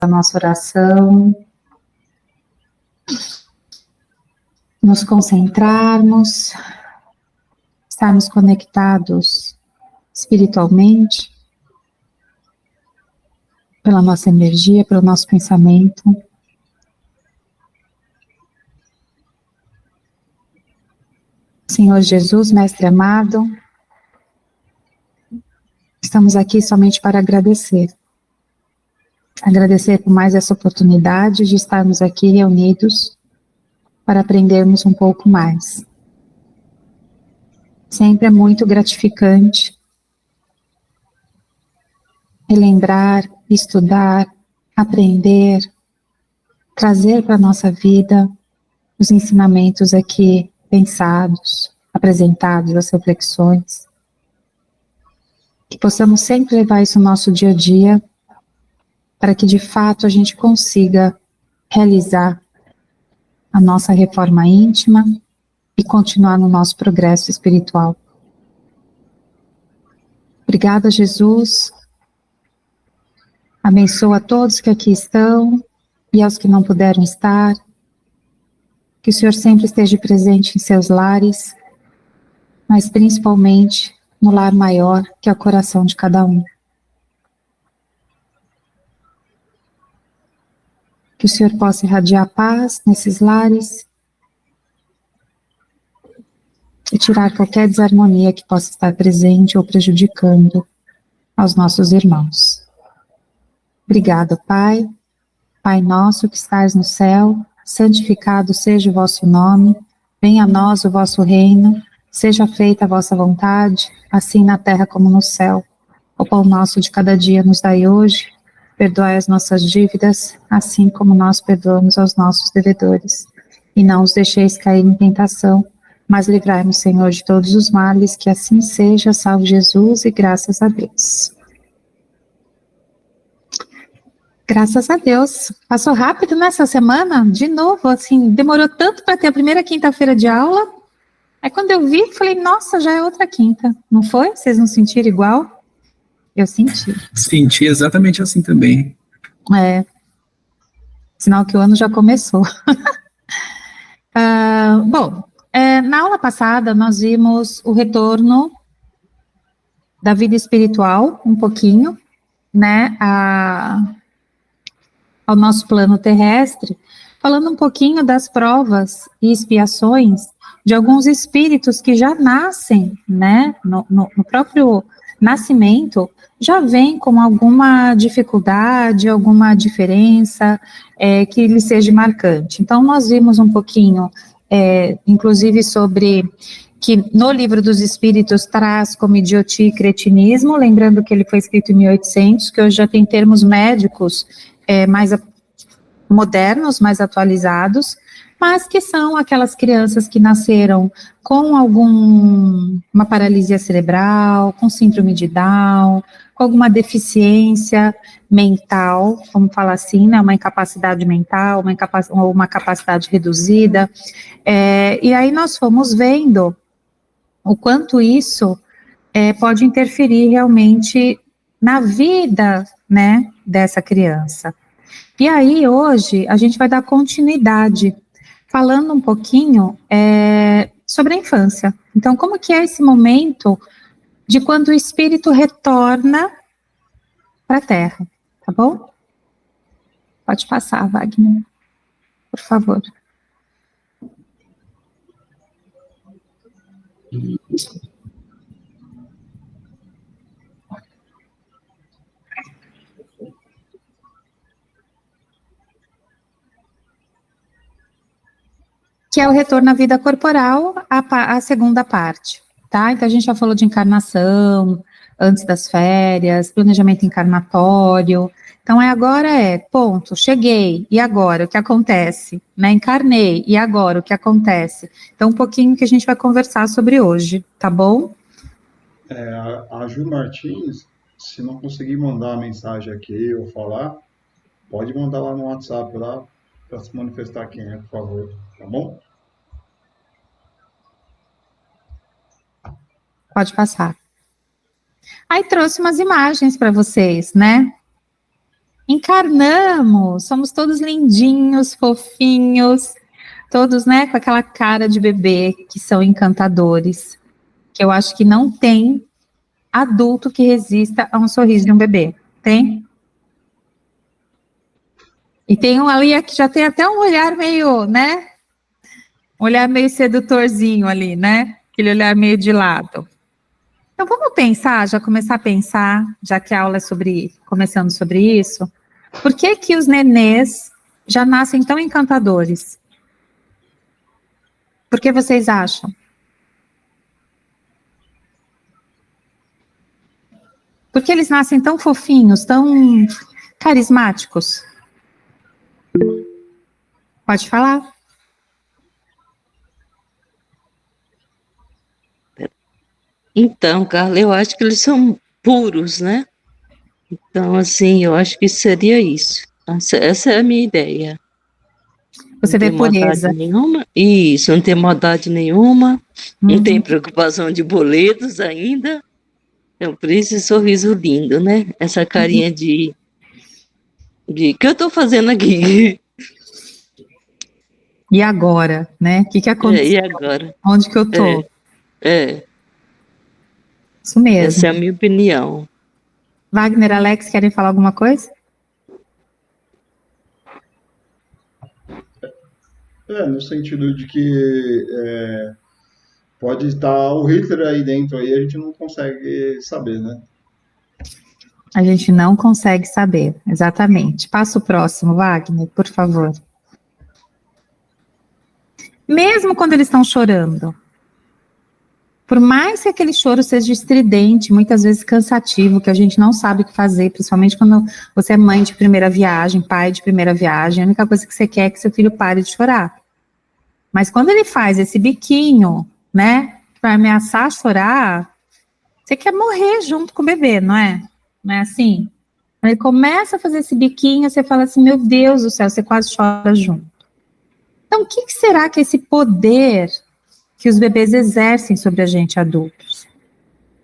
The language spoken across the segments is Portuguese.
a nossa oração, nos concentrarmos, estarmos conectados espiritualmente, pela nossa energia, pelo nosso pensamento. Senhor Jesus, Mestre amado, estamos aqui somente para agradecer. Agradecer por mais essa oportunidade de estarmos aqui reunidos para aprendermos um pouco mais. Sempre é muito gratificante relembrar, estudar, aprender, trazer para a nossa vida os ensinamentos aqui pensados, apresentados, as reflexões. Que possamos sempre levar isso no nosso dia a dia, para que de fato a gente consiga realizar a nossa reforma íntima e continuar no nosso progresso espiritual. Obrigada, Jesus. Abençoa a todos que aqui estão e aos que não puderam estar. Que o Senhor sempre esteja presente em seus lares, mas principalmente no lar maior, que é o coração de cada um. Que o Senhor possa irradiar paz nesses lares e tirar qualquer desarmonia que possa estar presente ou prejudicando aos nossos irmãos. Obrigada, Pai. Pai nosso que estais no céu, santificado seja o vosso nome, venha a nós o vosso reino, seja feita a vossa vontade, assim na terra como no céu. O pão nosso de cada dia nos dai hoje, perdoai as nossas dívidas, assim como nós perdoamos aos nossos devedores. E não os deixeis cair em tentação, mas livrai-nos, Senhor, de todos os males, que assim seja, salve Jesus e graças a Deus. Graças a Deus. Passou rápido nessa semana, de novo, assim, demorou tanto para ter a primeira quinta-feira de aula. Aí quando eu vi, falei, nossa, já é outra quinta. Não foi? Vocês não sentiram igual? Eu senti. Senti exatamente assim também. É. Sinal que o ano já começou. Bom, na aula passada nós vimos o retorno da vida espiritual, um pouquinho, né, ao nosso plano terrestre, falando um pouquinho das provas e expiações de alguns espíritos que já nascem, né, no próprio nascimento, já vem com alguma dificuldade, alguma diferença que lhe seja marcante. Então, nós vimos um pouquinho, inclusive sobre que no Livro dos Espíritos traz como idiotia e cretinismo, lembrando que ele foi escrito em 1800, que hoje já tem termos médicos mais modernos, mais atualizados, mas que são aquelas crianças que nasceram com uma paralisia cerebral, com síndrome de Down, com alguma deficiência mental, vamos falar assim, né, uma incapacidade mental, uma capacidade reduzida, e aí nós fomos vendo o quanto isso pode interferir realmente na vida, né, dessa criança. E aí, hoje, a gente vai dar continuidade, falando um pouquinho sobre a infância. Então, como que é esse momento de quando o espírito retorna para a Terra, tá bom? Pode passar, Wagner, por favor. Que é o retorno à vida corporal, a segunda parte, tá? Então, a gente já falou de encarnação, antes das férias, planejamento encarnatório. Então, agora ponto, cheguei, e agora, o que acontece? Né? Encarnei, e agora, o que acontece? Então, um pouquinho que a gente vai conversar sobre hoje, tá bom? A Ju Martins, se não conseguir mandar a mensagem aqui ou falar, pode mandar lá no WhatsApp lá para se manifestar quem é, por favor, tá bom? Pode passar. Aí trouxe umas imagens para vocês, né? encarnamos, somos todos lindinhos, fofinhos, todos, né, com aquela cara de bebê, que são encantadores, que eu acho que não tem adulto que resista a um sorriso de um bebê. Tem? E tem um ali que já tem até um olhar meio, né? Um olhar meio sedutorzinho ali, né? Aquele olhar meio de lado. Então vamos pensar, já começar a pensar, já que a aula é começando sobre isso, por que que os nenês já nascem tão encantadores? Por que vocês acham? Por que eles nascem tão fofinhos, tão carismáticos? Pode falar. Então, Carla, eu acho que eles são puros, né? Então, assim, eu acho que seria isso. Essa é a minha ideia. Você vê Não tem pureza. maldade nenhuma. Isso, não tem maldade nenhuma. Não tem preocupação de boletos ainda. Então, por isso esse sorriso lindo, né? Essa carinha de que eu estou fazendo aqui? E agora, né? O que aconteceu? E agora? Onde que eu tô? Isso mesmo. Essa é a minha opinião. Wagner, Alex, querem falar alguma coisa? No sentido de que pode estar o Hitler aí dentro, aí a gente não consegue saber, né? A gente não consegue saber, exatamente. Passa o próximo, Wagner, por favor. Mesmo quando eles estão chorando, por mais que aquele choro seja estridente, muitas vezes cansativo, que a gente não sabe o que fazer, principalmente quando você é mãe de primeira viagem, pai de primeira viagem, a única coisa que você quer é que seu filho pare de chorar. Mas quando ele faz esse biquinho, né, para ameaçar chorar, você quer morrer junto com o bebê, não é? Não é assim? Quando ele começa a fazer esse biquinho, você fala assim, meu Deus do céu, você quase chora junto. Então, o que será que esse poder que os bebês exercem sobre a gente adultos?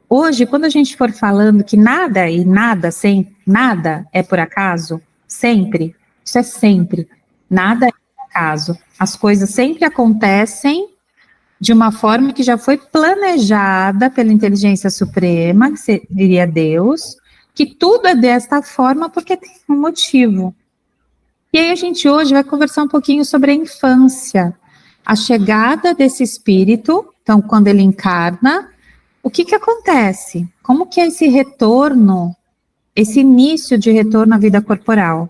Hoje, quando a gente for falando que nada e nada, sem nada é por acaso, sempre, isso é sempre, nada é por acaso. As coisas sempre acontecem de uma forma que já foi planejada pela inteligência suprema, que seria Deus, que tudo é desta forma porque tem um motivo. E aí a gente hoje vai conversar um pouquinho sobre a infância, a chegada desse espírito, então quando ele encarna, o que acontece? Como que é esse retorno, esse início de retorno à vida corporal?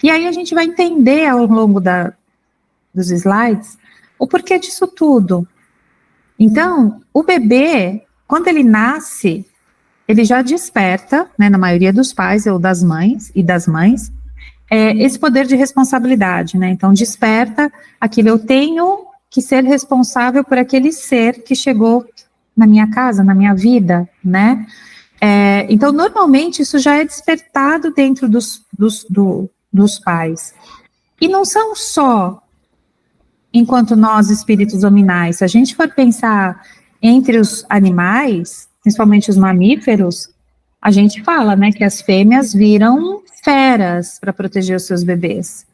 E aí a gente vai entender ao longo dos slides o porquê disso tudo. Então, o bebê, quando ele nasce, ele já desperta, né, na maioria dos pais ou das mães e das mães, esse poder de responsabilidade, né? Então, desperta aquilo, eu tenho que ser responsável por aquele ser que chegou na minha casa, na minha vida, né? Então, normalmente, isso já é despertado dentro dos pais. E não são só enquanto nós, espíritos hominais, se a gente for pensar entre os animais, principalmente os mamíferos, a gente fala, né, que as fêmeas viram feras para proteger os seus bebês.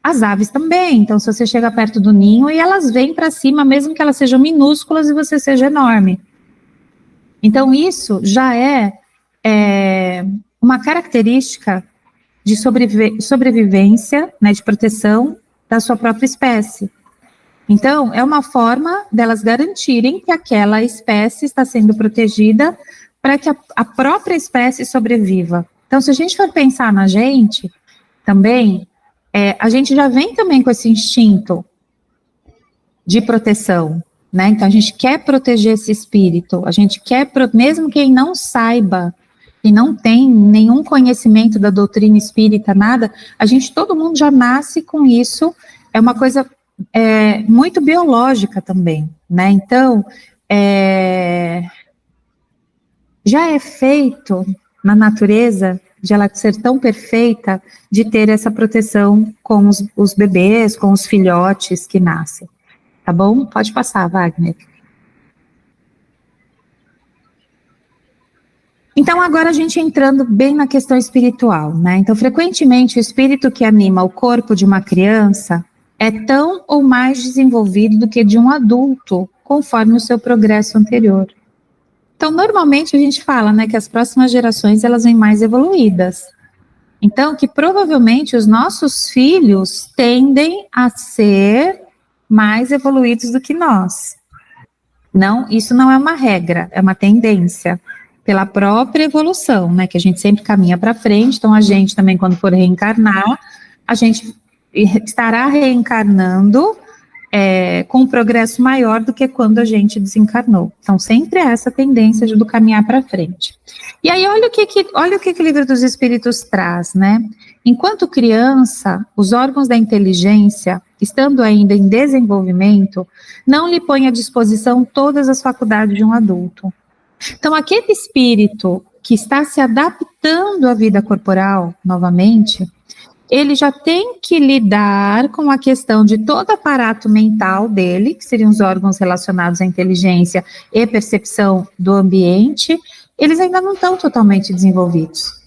As aves também, então se você chega perto do ninho e elas vêm para cima, mesmo que elas sejam minúsculas e você seja enorme. Então isso já é uma característica de sobrevivência, né, de proteção da sua própria espécie. Então, é uma forma delas garantirem que aquela espécie está sendo protegida para que a própria espécie sobreviva. Então, se a gente for pensar na gente, também, a gente já vem também com esse instinto de proteção, né? Então, a gente quer proteger esse espírito, a gente quer, mesmo quem não saiba, e não tem nenhum conhecimento da doutrina espírita, nada, todo mundo já nasce com isso, é uma coisa muito biológica também, né? Então, já é feito na natureza, de ela ser tão perfeita, de ter essa proteção com os bebês, com os filhotes que nascem. Tá bom? Pode passar, Wagner. Então, agora a gente entrando bem na questão espiritual, né? Então, frequentemente, o espírito que anima o corpo de uma criança é tão ou mais desenvolvido do que de um adulto, conforme o seu progresso anterior. Então, normalmente a gente fala, né, que as próximas gerações elas vêm mais evoluídas. Então, que provavelmente os nossos filhos tendem a ser mais evoluídos do que nós. Não, isso não é uma regra, é uma tendência. Pela própria evolução, né, que a gente sempre caminha para frente, então a gente também, quando for reencarnar, a gente estará reencarnando com um progresso maior do que quando a gente desencarnou. Então, sempre é essa tendência do caminhar para frente. E aí, olha o que o Livro dos Espíritos traz, né? Enquanto criança, os órgãos da inteligência, estando ainda em desenvolvimento, não lhe põem à disposição todas as faculdades de um adulto. Então, aquele espírito que está se adaptando à vida corporal, novamente, ele já tem que lidar com a questão de todo o aparato mental dele, que seriam os órgãos relacionados à inteligência e percepção do ambiente, eles ainda não estão totalmente desenvolvidos.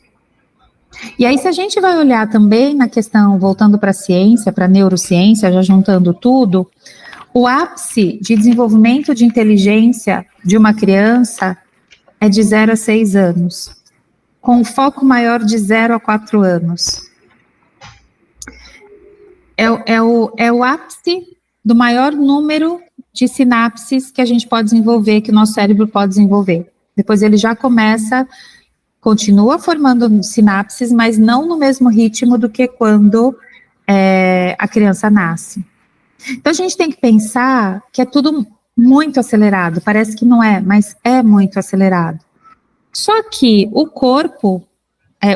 E aí, se a gente vai olhar também na questão, voltando para a ciência, para a neurociência, já juntando tudo, o ápice de desenvolvimento de inteligência de uma criança é de 0 a 6 anos, com um foco maior de 0 a 4 anos. É o ápice do maior número de sinapses que a gente pode desenvolver, que o nosso cérebro pode desenvolver. Depois ele já continua formando sinapses, mas não no mesmo ritmo do que quando a criança nasce. Então a gente tem que pensar que é tudo muito acelerado, parece que não é, mas é muito acelerado. Só que o corpo,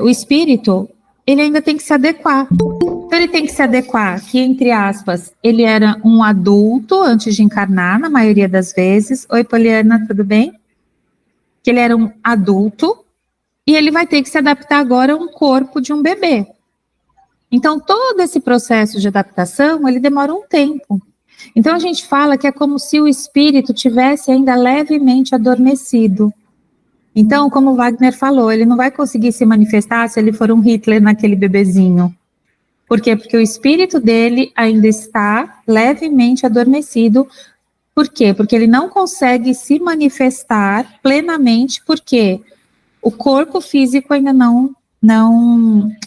o espírito, ele ainda tem que se adequar. Então ele tem que se adequar, que entre aspas, ele era um adulto antes de encarnar, na maioria das vezes. Oi, Poliana, tudo bem? Que ele era um adulto, e ele vai ter que se adaptar agora a um corpo de um bebê. Então, todo esse processo de adaptação, ele demora um tempo. Então, a gente fala que é como se o espírito tivesse ainda levemente adormecido. Então, como o Wagner falou, ele não vai conseguir se manifestar se ele for um Hitler naquele bebezinho. Por quê? Porque o espírito dele ainda está levemente adormecido. Por quê? Porque ele não consegue se manifestar plenamente, porque o corpo físico ainda não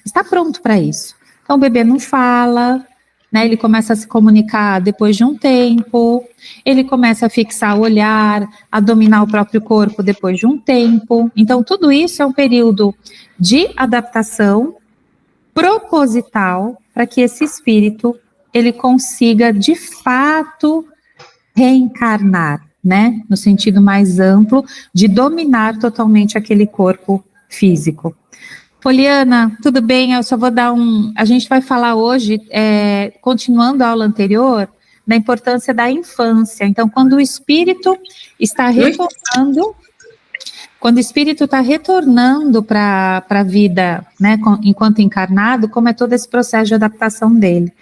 está pronto para isso. Então, o bebê não fala, né, ele começa a se comunicar depois de um tempo, ele começa a fixar o olhar, a dominar o próprio corpo depois de um tempo. Então, tudo isso é um período de adaptação proposital para que esse espírito, ele consiga, de fato, reencarnar, né, no sentido mais amplo, de dominar totalmente aquele corpo físico. Poliana, tudo bem? Eu só vou dar a gente vai falar hoje, continuando a aula anterior, da importância da infância. Então, quando o espírito está retornando, para a vida, né, enquanto encarnado, como é todo esse processo de adaptação dele,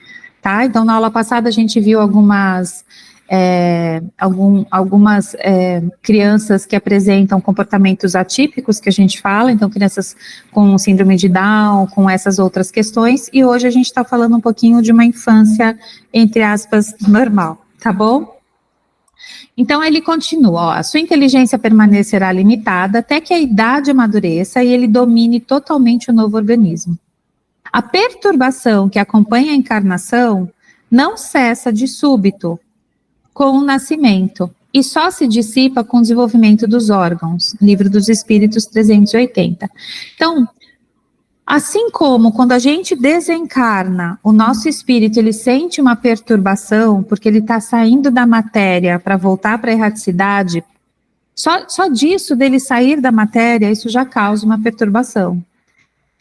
tá? Então, na aula passada a gente viu algumas crianças que apresentam comportamentos atípicos, que a gente fala, então crianças com síndrome de Down, com essas outras questões, e hoje a gente está falando um pouquinho de uma infância, entre aspas, normal, tá bom? Então ele continua, a sua inteligência permanecerá limitada até que a idade amadureça e ele domine totalmente o novo organismo. A perturbação que acompanha a encarnação não cessa de súbito, com o nascimento, e só se dissipa com o desenvolvimento dos órgãos, Livro dos Espíritos 380. Então, assim como quando a gente desencarna, o nosso espírito, ele sente uma perturbação, porque ele está saindo da matéria para voltar para a erraticidade, só disso dele sair da matéria, isso já causa uma perturbação.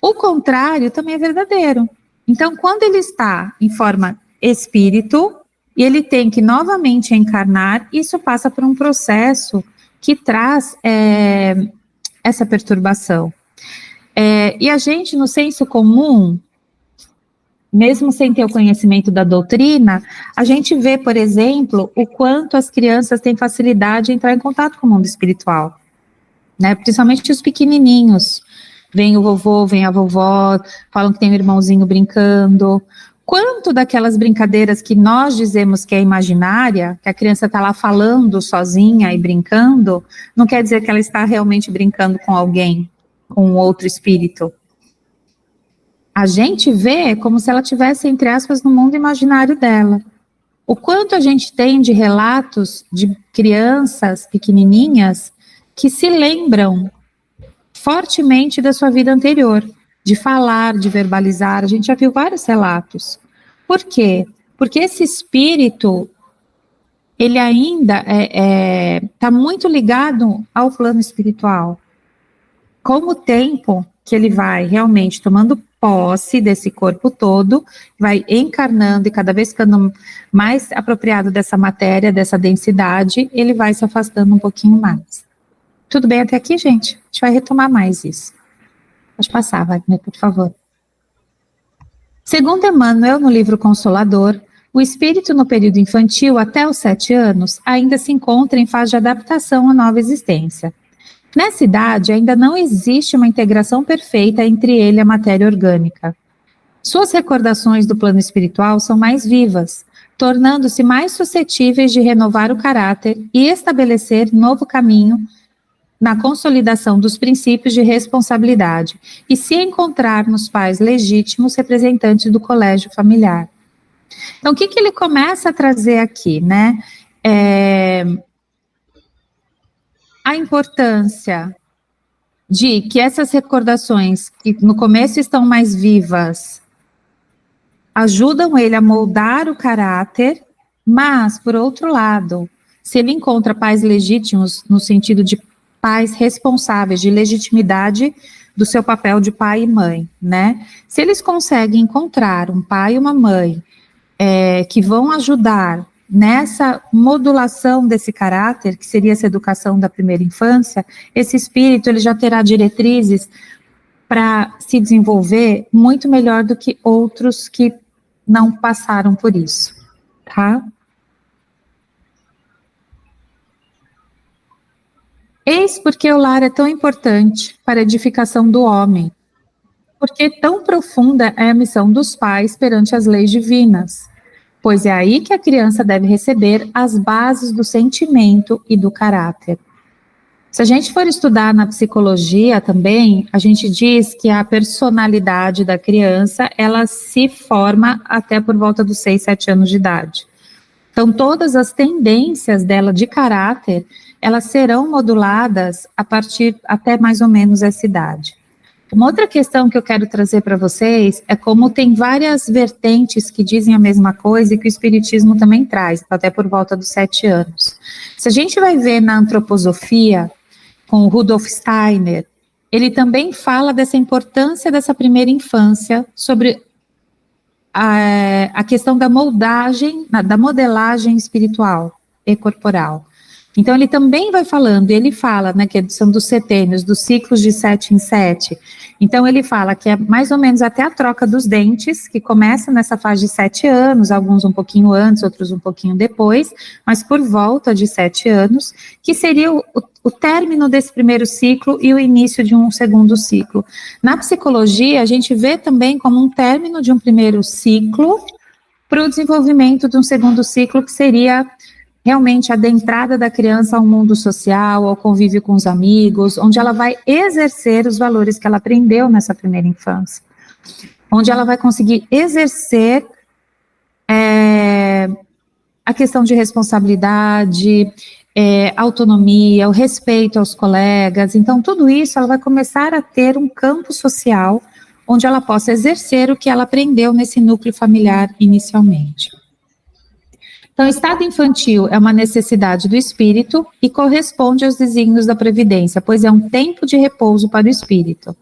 O contrário também é verdadeiro. Então, quando ele está em forma espírito, e ele tem que novamente encarnar, isso passa por um processo que traz essa perturbação. E a gente, no senso comum, mesmo sem ter o conhecimento da doutrina, a gente vê, por exemplo, o quanto as crianças têm facilidade em entrar em contato com o mundo espiritual. né? Principalmente os pequenininhos. Vem o vovô, vem a vovó, falam que tem um irmãozinho brincando. Quanto daquelas brincadeiras que nós dizemos que é imaginária, que a criança está lá falando sozinha e brincando, não quer dizer que ela está realmente brincando com alguém, com outro espírito. A gente vê como se ela tivesse, entre aspas, no mundo imaginário dela. O quanto a gente tem de relatos de crianças pequenininhas que se lembram fortemente da sua vida anterior, de falar, de verbalizar. A gente já viu vários relatos. Por quê? Porque esse espírito, ele ainda está muito ligado ao plano espiritual. Com o tempo que ele vai realmente tomando posse desse corpo todo, vai encarnando e cada vez ficando mais apropriado dessa matéria, dessa densidade, ele vai se afastando um pouquinho mais. Tudo bem até aqui, gente? A gente vai retomar mais isso. Pode passar, Wagner, por favor. Segundo Emmanuel, no livro Consolador, o espírito no período infantil, até os 7 anos, ainda se encontra em fase de adaptação à nova existência. Nessa idade, ainda não existe uma integração perfeita entre ele e a matéria orgânica. Suas recordações do plano espiritual são mais vivas, tornando-se mais suscetíveis de renovar o caráter e estabelecer novo caminho na consolidação dos princípios de responsabilidade e se encontrar nos pais legítimos representantes do colégio familiar. Então, o que ele começa a trazer aqui, né? A importância de que essas recordações, que no começo estão mais vivas, ajudam ele a moldar o caráter, mas, por outro lado, se ele encontra pais legítimos, no sentido de pais responsáveis de legitimidade do seu papel de pai e mãe, né? Se eles conseguem encontrar um pai e uma mãe que vão ajudar nessa modulação desse caráter, que seria essa educação da primeira infância, esse espírito ele já terá diretrizes para se desenvolver muito melhor do que outros que não passaram por isso, tá? Eis porque o lar é tão importante para a edificação do homem, porque tão profunda é a missão dos pais perante as leis divinas, pois é aí que a criança deve receber as bases do sentimento e do caráter. Se a gente for estudar na psicologia também, a gente diz que a personalidade da criança, ela se forma até por volta dos 6, 7 anos de idade. Então, todas as tendências dela de caráter, elas serão moduladas a partir até mais ou menos essa idade. Uma outra questão que eu quero trazer para vocês é como tem várias vertentes que dizem a mesma coisa e que o Espiritismo também traz, até por volta dos 7 anos. Se a gente vai ver na antroposofia, com o Rudolf Steiner, ele também fala dessa importância dessa primeira infância, sobre a questão da moldagem, da modelagem espiritual e corporal. Então, ele também vai falando, ele fala, né, que são dos setênios, dos ciclos de 7 em 7. Então, ele fala que é mais ou menos até a troca dos dentes, que começa nessa fase de 7 anos, alguns um pouquinho antes, outros um pouquinho depois, mas por volta de 7 anos, que seria o término desse primeiro ciclo e o início de um segundo ciclo. Na psicologia, a gente vê também como um término de um primeiro ciclo para o desenvolvimento de um segundo ciclo, que seria realmente a entrada da criança ao mundo social, ao convívio com os amigos, onde ela vai exercer os valores que ela aprendeu nessa primeira infância, onde ela vai conseguir exercer a questão de responsabilidade, autonomia, o respeito aos colegas. Então, tudo isso ela vai começar a ter um campo social onde ela possa exercer o que ela aprendeu nesse núcleo familiar inicialmente. Então, o estado infantil é uma necessidade do espírito e corresponde aos desígnios da previdência, pois é um tempo de repouso para o espírito.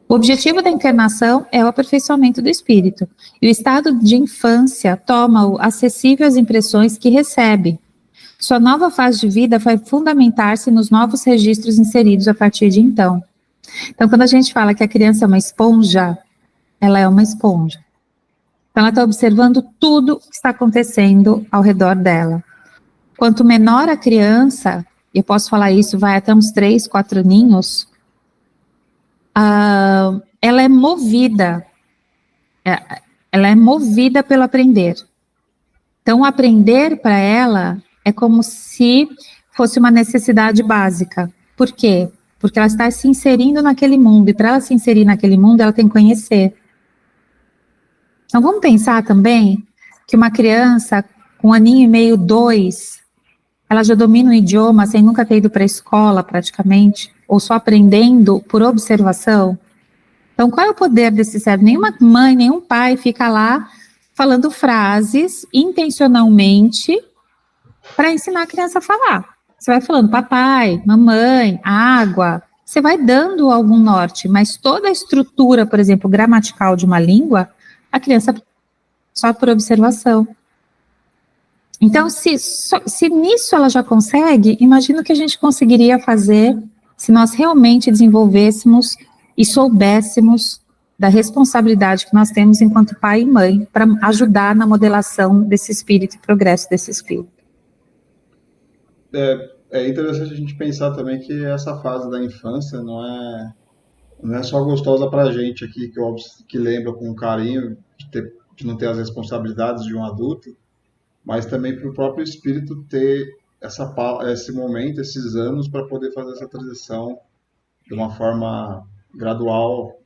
O objetivo da encarnação é o aperfeiçoamento do espírito, e o estado de infância toma-o acessível às impressões que recebe. Sua nova fase de vida vai fundamentar-se nos novos registros inseridos a partir de então. Então, quando a gente fala que a criança é uma esponja, ela é uma esponja. Então, ela está observando tudo que está acontecendo ao redor dela. Quanto menor a criança, eu posso falar isso, vai até uns 3, 4 aninhos, ela é movida pelo aprender. Então, aprender para ela é como se fosse uma necessidade básica. Por quê? Porque ela está se inserindo naquele mundo, e para ela se inserir naquele mundo, ela tem que conhecer. Então, vamos pensar também que uma criança com 1 aninho e meio, 2, ela já domina o idioma sem nunca ter ido para a escola, praticamente, ou só aprendendo por observação. Então, qual é o poder desse cérebro? Nenhuma mãe, nenhum pai fica lá falando frases intencionalmente para ensinar a criança a falar. Você vai falando papai, mamãe, água, você vai dando algum norte, mas toda a estrutura, por exemplo, gramatical de uma língua, a criança só por observação. Então, se nisso ela já consegue, imagina o que a gente conseguiria fazer se nós realmente desenvolvêssemos e soubéssemos da responsabilidade que nós temos enquanto pai e mãe para ajudar na modelação desse espírito e progresso desse espírito. É interessante a gente pensar também que essa fase da infância não é só gostosa para a gente aqui, que lembra com carinho de não ter as responsabilidades de um adulto, mas também para o próprio espírito ter esse momento, esses anos, para poder fazer essa transição de uma forma gradual,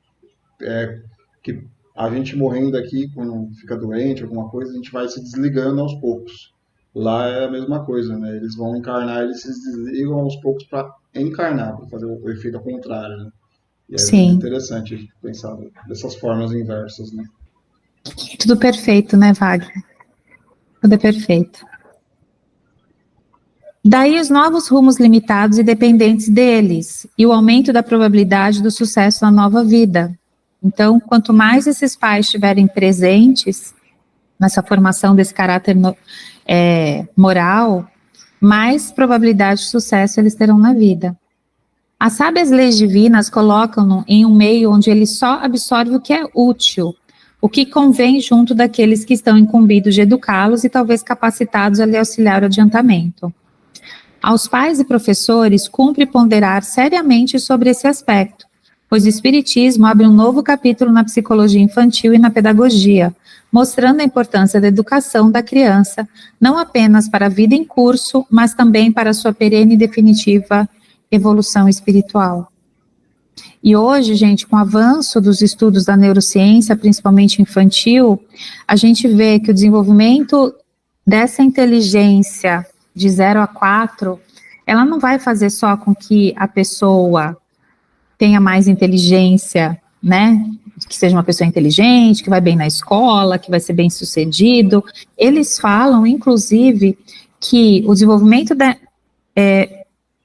que a gente morrendo aqui, quando fica doente, alguma coisa, a gente vai se desligando aos poucos. Lá é a mesma coisa, né? Eles vão encarnar, eles se desligam aos poucos para encarnar, para fazer o efeito ao contrário, né? E é muito interessante a gente pensar dessas formas inversas, né? Tudo perfeito, né, Wagner? Tudo é perfeito. Daí os novos rumos limitados e dependentes deles, e o aumento da probabilidade do sucesso na nova vida. Então, quanto mais esses pais estiverem presentes nessa formação desse caráter moral, mais probabilidade de sucesso eles terão na vida. As sábias leis divinas colocam-no em um meio onde ele só absorve o que é útil, o que convém junto daqueles que estão incumbidos de educá-los e talvez capacitados a lhe auxiliar o adiantamento. Aos pais e professores, cumpre ponderar seriamente sobre esse aspecto, pois o Espiritismo abre um novo capítulo na psicologia infantil e na pedagogia, mostrando a importância da educação da criança, não apenas para a vida em curso, mas também para a sua perene e definitiva evolução espiritual. E hoje, gente, com o avanço dos estudos da neurociência, principalmente infantil, a gente vê que o desenvolvimento dessa inteligência de 0 a 4, ela não vai fazer só com que a pessoa tenha mais inteligência, né? Que seja uma pessoa inteligente, que vai bem na escola, que vai ser bem sucedido. Eles falam, inclusive, que o desenvolvimento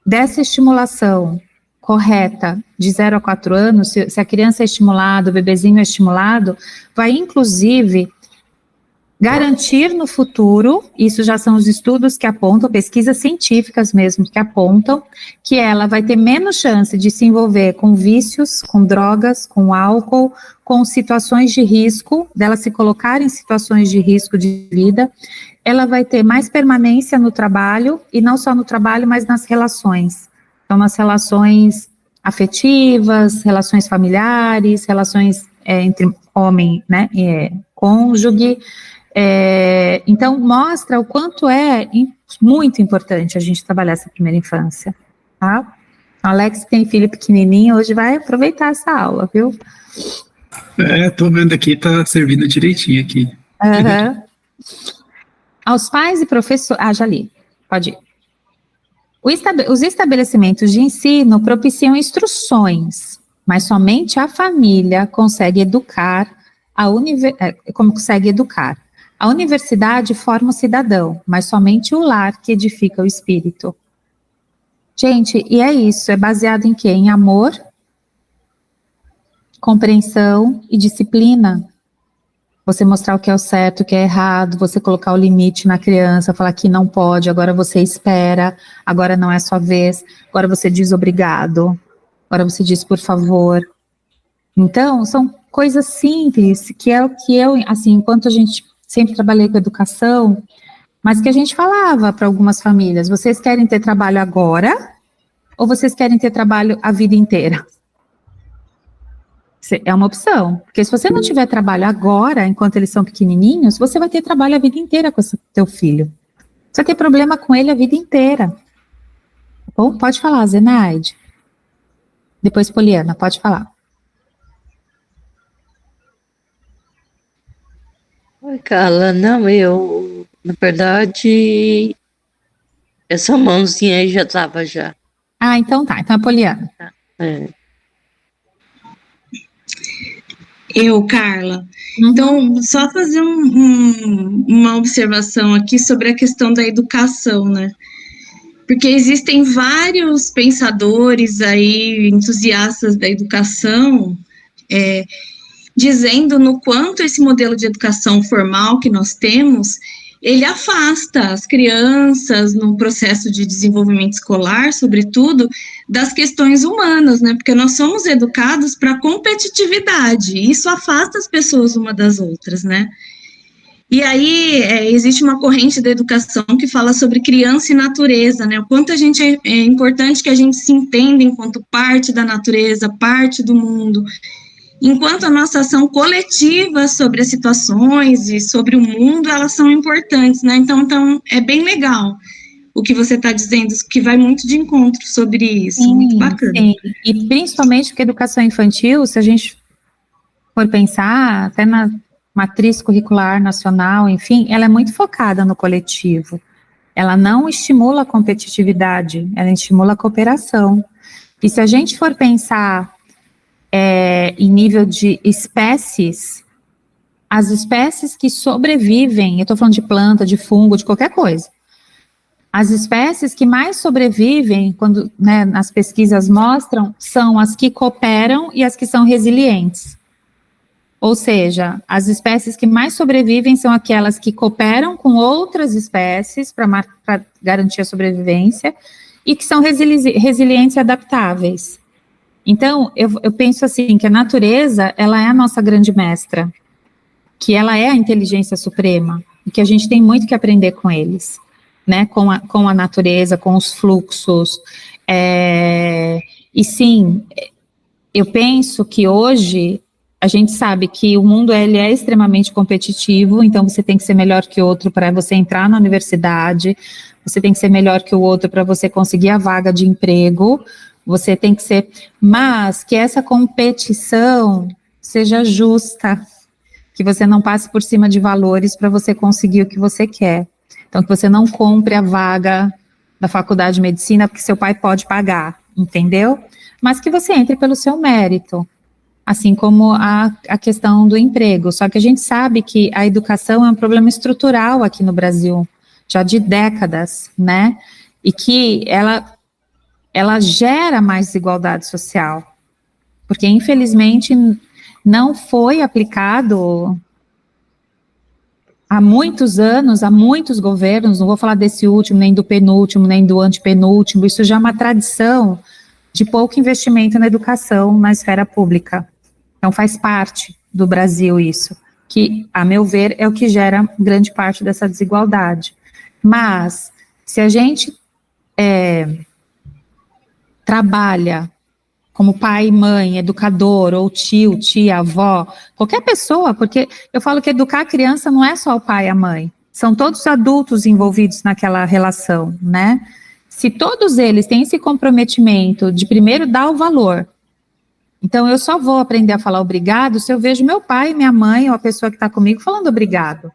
dessa estimulação correta de 0 a 4 anos, se a criança é estimulada, o bebezinho é estimulado, vai inclusive garantir no futuro, isso já são os estudos que apontam, pesquisas científicas mesmo, que apontam que ela vai ter menos chance de se envolver com vícios, com drogas, com álcool, com situações de risco, dela se colocar em situações de risco de vida, ela vai ter mais permanência no trabalho, e não só no trabalho, mas nas relações. Então, nas relações afetivas, relações familiares, relações entre homem, né, cônjuge. Então, mostra o quanto é muito importante a gente trabalhar essa primeira infância, tá? O Alex, que tem filho pequenininho, hoje vai aproveitar essa aula, viu? Tô vendo aqui, tá servindo direitinho aqui. Uhum. Aos pais e professores... já li, pode ir. Os estabelecimentos de ensino propiciam instruções, mas somente a família consegue educar, consegue educar. A universidade forma o cidadão, mas somente o lar que edifica o espírito. Gente, e é isso, é baseado em quê? Em amor, compreensão e disciplina. Você mostrar o que é o certo, o que é errado, você colocar o limite na criança, falar que não pode, agora você espera, agora não é sua vez, agora você diz obrigado, agora você diz por favor. Então, são coisas simples, que é o que eu, assim, enquanto a gente sempre trabalhei com educação, mas que a gente falava para algumas famílias, vocês querem ter trabalho agora ou vocês querem ter trabalho a vida inteira? É uma opção, porque se você não tiver trabalho agora, enquanto eles são pequenininhos, você vai ter trabalho a vida inteira com o teu filho. Você vai ter problema com ele a vida inteira. Bom, pode falar, Zenaide. Depois, Poliana, pode falar. Oi, Carla, não, na verdade, essa mãozinha aí já estava já. Ah, então tá, então é Poliana. É. Carla. Então, só fazer uma observação aqui sobre a questão da educação, né? Porque existem vários pensadores aí, entusiastas da educação, dizendo no quanto esse modelo de educação formal que nós temos, ele afasta as crianças no processo de desenvolvimento escolar, sobretudo, das questões humanas, né? Porque nós somos educados para competitividade, e isso afasta as pessoas uma das outras, né? E aí existe uma corrente da educação que fala sobre criança e natureza, né? O quanto é importante que a gente se entenda enquanto parte da natureza, parte do mundo, enquanto a nossa ação coletiva sobre as situações e sobre o mundo, elas são importantes, né? Então é bem legal o que você está dizendo, que vai muito de encontro sobre isso, sim, muito bacana. Sim, e principalmente porque a educação infantil, se a gente for pensar, até na matriz curricular nacional, enfim, ela é muito focada no coletivo. Ela não estimula a competitividade, ela estimula a cooperação. E se a gente for pensar em nível de espécies, as espécies que sobrevivem, eu estou falando de planta, de fungo, de qualquer coisa, as espécies que mais sobrevivem, quando, né, as pesquisas mostram, são as que cooperam e as que são resilientes. Ou seja, as espécies que mais sobrevivem são aquelas que cooperam com outras espécies para garantir a sobrevivência e que são resilientes e adaptáveis. Então, eu penso assim, que a natureza, ela é a nossa grande mestra, que ela é a inteligência suprema, e que a gente tem muito que aprender com eles, né, com a natureza, com os fluxos, e sim, eu penso que hoje, a gente sabe que o mundo ele é extremamente competitivo, então você tem que ser melhor que o outro para você entrar na universidade, você tem que ser melhor que o outro para você conseguir a vaga de emprego, você tem que ser, mas que essa competição seja justa, que você não passe por cima de valores para você conseguir o que você quer. Então, que você não compre a vaga da faculdade de medicina porque seu pai pode pagar, entendeu? Mas que você entre pelo seu mérito, assim como a questão do emprego. Só que a gente sabe que a educação é um problema estrutural aqui no Brasil, já de décadas, né? E que ela gera mais desigualdade social, porque infelizmente não foi aplicado há muitos anos, há muitos governos, não vou falar desse último, nem do penúltimo, nem do antepenúltimo, isso já é uma tradição de pouco investimento na educação, na esfera pública. Então faz parte do Brasil isso, que, a meu ver, é o que gera grande parte dessa desigualdade. Mas, se a gente trabalha como pai, mãe, educador, ou tio, tia, avó, qualquer pessoa, porque eu falo que educar a criança não é só o pai e a mãe, são todos os adultos envolvidos naquela relação, né? Se todos eles têm esse comprometimento de primeiro dar o valor, então eu só vou aprender a falar obrigado se eu vejo meu pai, minha mãe, ou a pessoa que está comigo falando obrigado,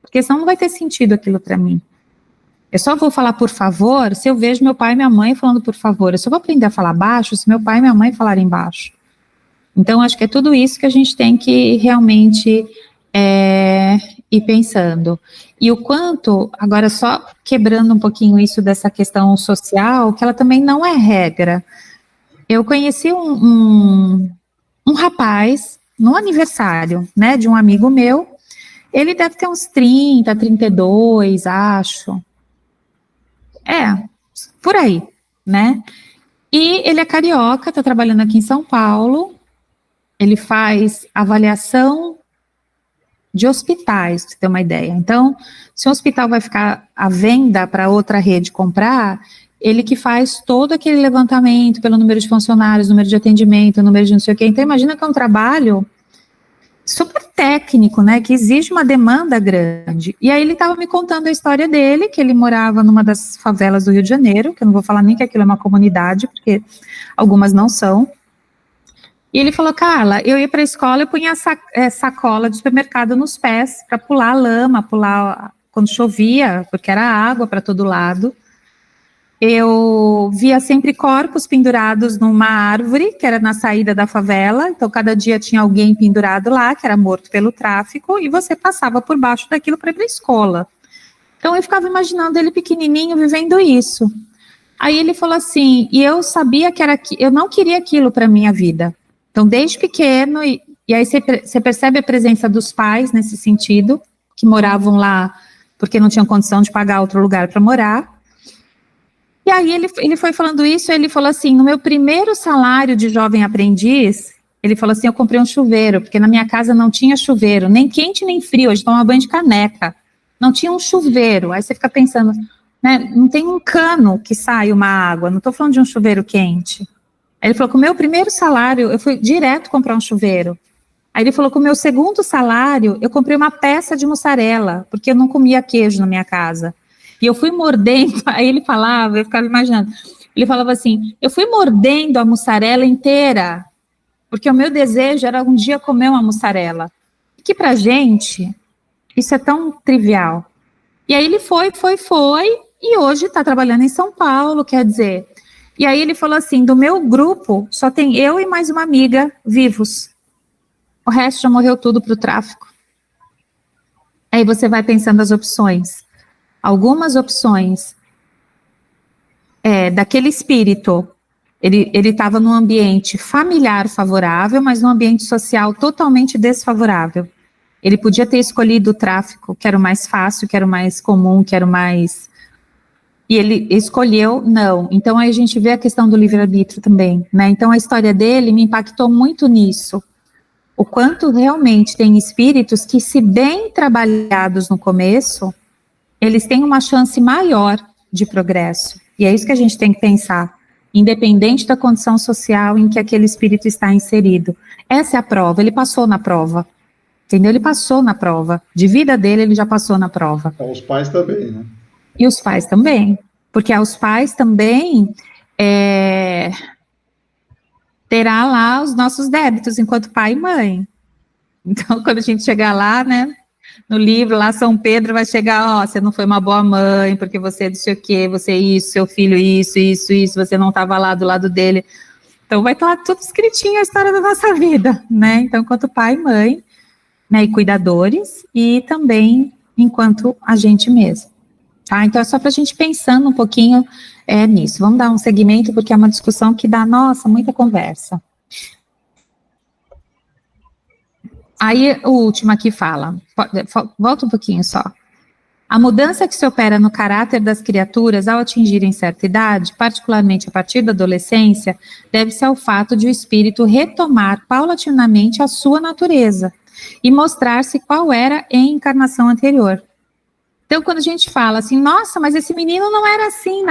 porque senão não vai ter sentido aquilo para mim. Eu só vou falar por favor se eu vejo meu pai e minha mãe falando por favor. Eu só vou aprender a falar baixo se meu pai e minha mãe falarem baixo. Então, acho que é tudo isso que a gente tem que realmente ir pensando. E o quanto, agora só quebrando um pouquinho isso dessa questão social, que ela também não é regra. Eu conheci um rapaz no aniversário, né, de um amigo meu. Ele deve ter uns 30, 32, acho. Por aí, né? E ele é carioca, tá trabalhando aqui em São Paulo, ele faz avaliação de hospitais, pra você ter uma ideia. Então, se um hospital vai ficar à venda para outra rede comprar, ele que faz todo aquele levantamento pelo número de funcionários, número de atendimento, número de não sei o quê. Então, imagina que é um trabalho super técnico, né, que exige uma demanda grande. E aí ele estava me contando a história dele, que ele morava numa das favelas do Rio de Janeiro, que eu não vou falar nem que aquilo é uma comunidade, porque algumas não são. E ele falou, Carla, eu ia para a escola, eu punha sacola de supermercado nos pés para pular a lama, pular quando chovia, porque era água para todo lado. Eu via sempre corpos pendurados numa árvore, que era na saída da favela, então cada dia tinha alguém pendurado lá, que era morto pelo tráfico, e você passava por baixo daquilo para ir para a escola. Então eu ficava imaginando ele pequenininho vivendo isso. Aí ele falou assim, e eu sabia que eu não queria aquilo para minha vida. Então, desde pequeno, e aí você percebe a presença dos pais nesse sentido, que moravam lá porque não tinham condição de pagar outro lugar para morar. E aí ele foi falando isso, ele falou assim, no meu primeiro salário de jovem aprendiz, ele falou assim, eu comprei um chuveiro, porque na minha casa não tinha chuveiro, nem quente nem frio, a gente tomava banho de caneca. Não tinha um chuveiro, aí você fica pensando, né, não tem um cano que sai uma água, não estou falando de um chuveiro quente. Aí ele falou que o meu primeiro salário, eu fui direto comprar um chuveiro. Aí ele falou que o meu segundo salário, eu comprei uma peça de mussarela, porque eu não comia queijo na minha casa. E eu fui mordendo, aí ele falava, eu ficava imaginando, ele falava assim, eu fui mordendo a mussarela inteira, porque o meu desejo era um dia comer uma mussarela. Que pra gente, isso é tão trivial. E aí ele foi, e hoje está trabalhando em São Paulo, quer dizer... E aí ele falou assim, do meu grupo, só tem eu e mais uma amiga vivos. O resto já morreu tudo para o tráfico. Aí você vai pensando as opções. Algumas opções daquele espírito, ele estava num ambiente familiar favorável, mas num ambiente social totalmente desfavorável. Ele podia ter escolhido o tráfico, que era o mais fácil, que era o mais comum, que era o mais... E ele escolheu não. Então, aí a gente vê a questão do livre-arbítrio também, né? Então, a história dele me impactou muito nisso. O quanto realmente tem espíritos que, se bem trabalhados no começo, eles têm uma chance maior de progresso. E é isso que a gente tem que pensar, independente da condição social em que aquele espírito está inserido. Essa é a prova, ele passou na prova. Entendeu? Ele passou na prova. De vida dele, ele já passou na prova. Os pais também, né? E os pais também, porque aos pais também terá lá os nossos débitos enquanto pai e mãe. Então, quando a gente chegar lá, né, no livro, lá São Pedro vai chegar, você não foi uma boa mãe, porque você não sei o quê, você isso, seu filho isso, você não estava lá do lado dele. Então, vai estar lá tudo escritinho a história da nossa vida, né? Então, enquanto pai e mãe, né, e cuidadores, e também enquanto a gente mesmo. Tá, então é só para a gente pensando um pouquinho nisso. Vamos dar um segmento, porque é uma discussão que dá, nossa, muita conversa. Aí o último aqui fala, volta um pouquinho só. A mudança que se opera no caráter das criaturas ao atingirem certa idade, particularmente a partir da adolescência, deve-se ao fato de o espírito retomar paulatinamente a sua natureza e mostrar-se qual era em encarnação anterior. Então, quando a gente fala assim, nossa, mas esse menino não era assim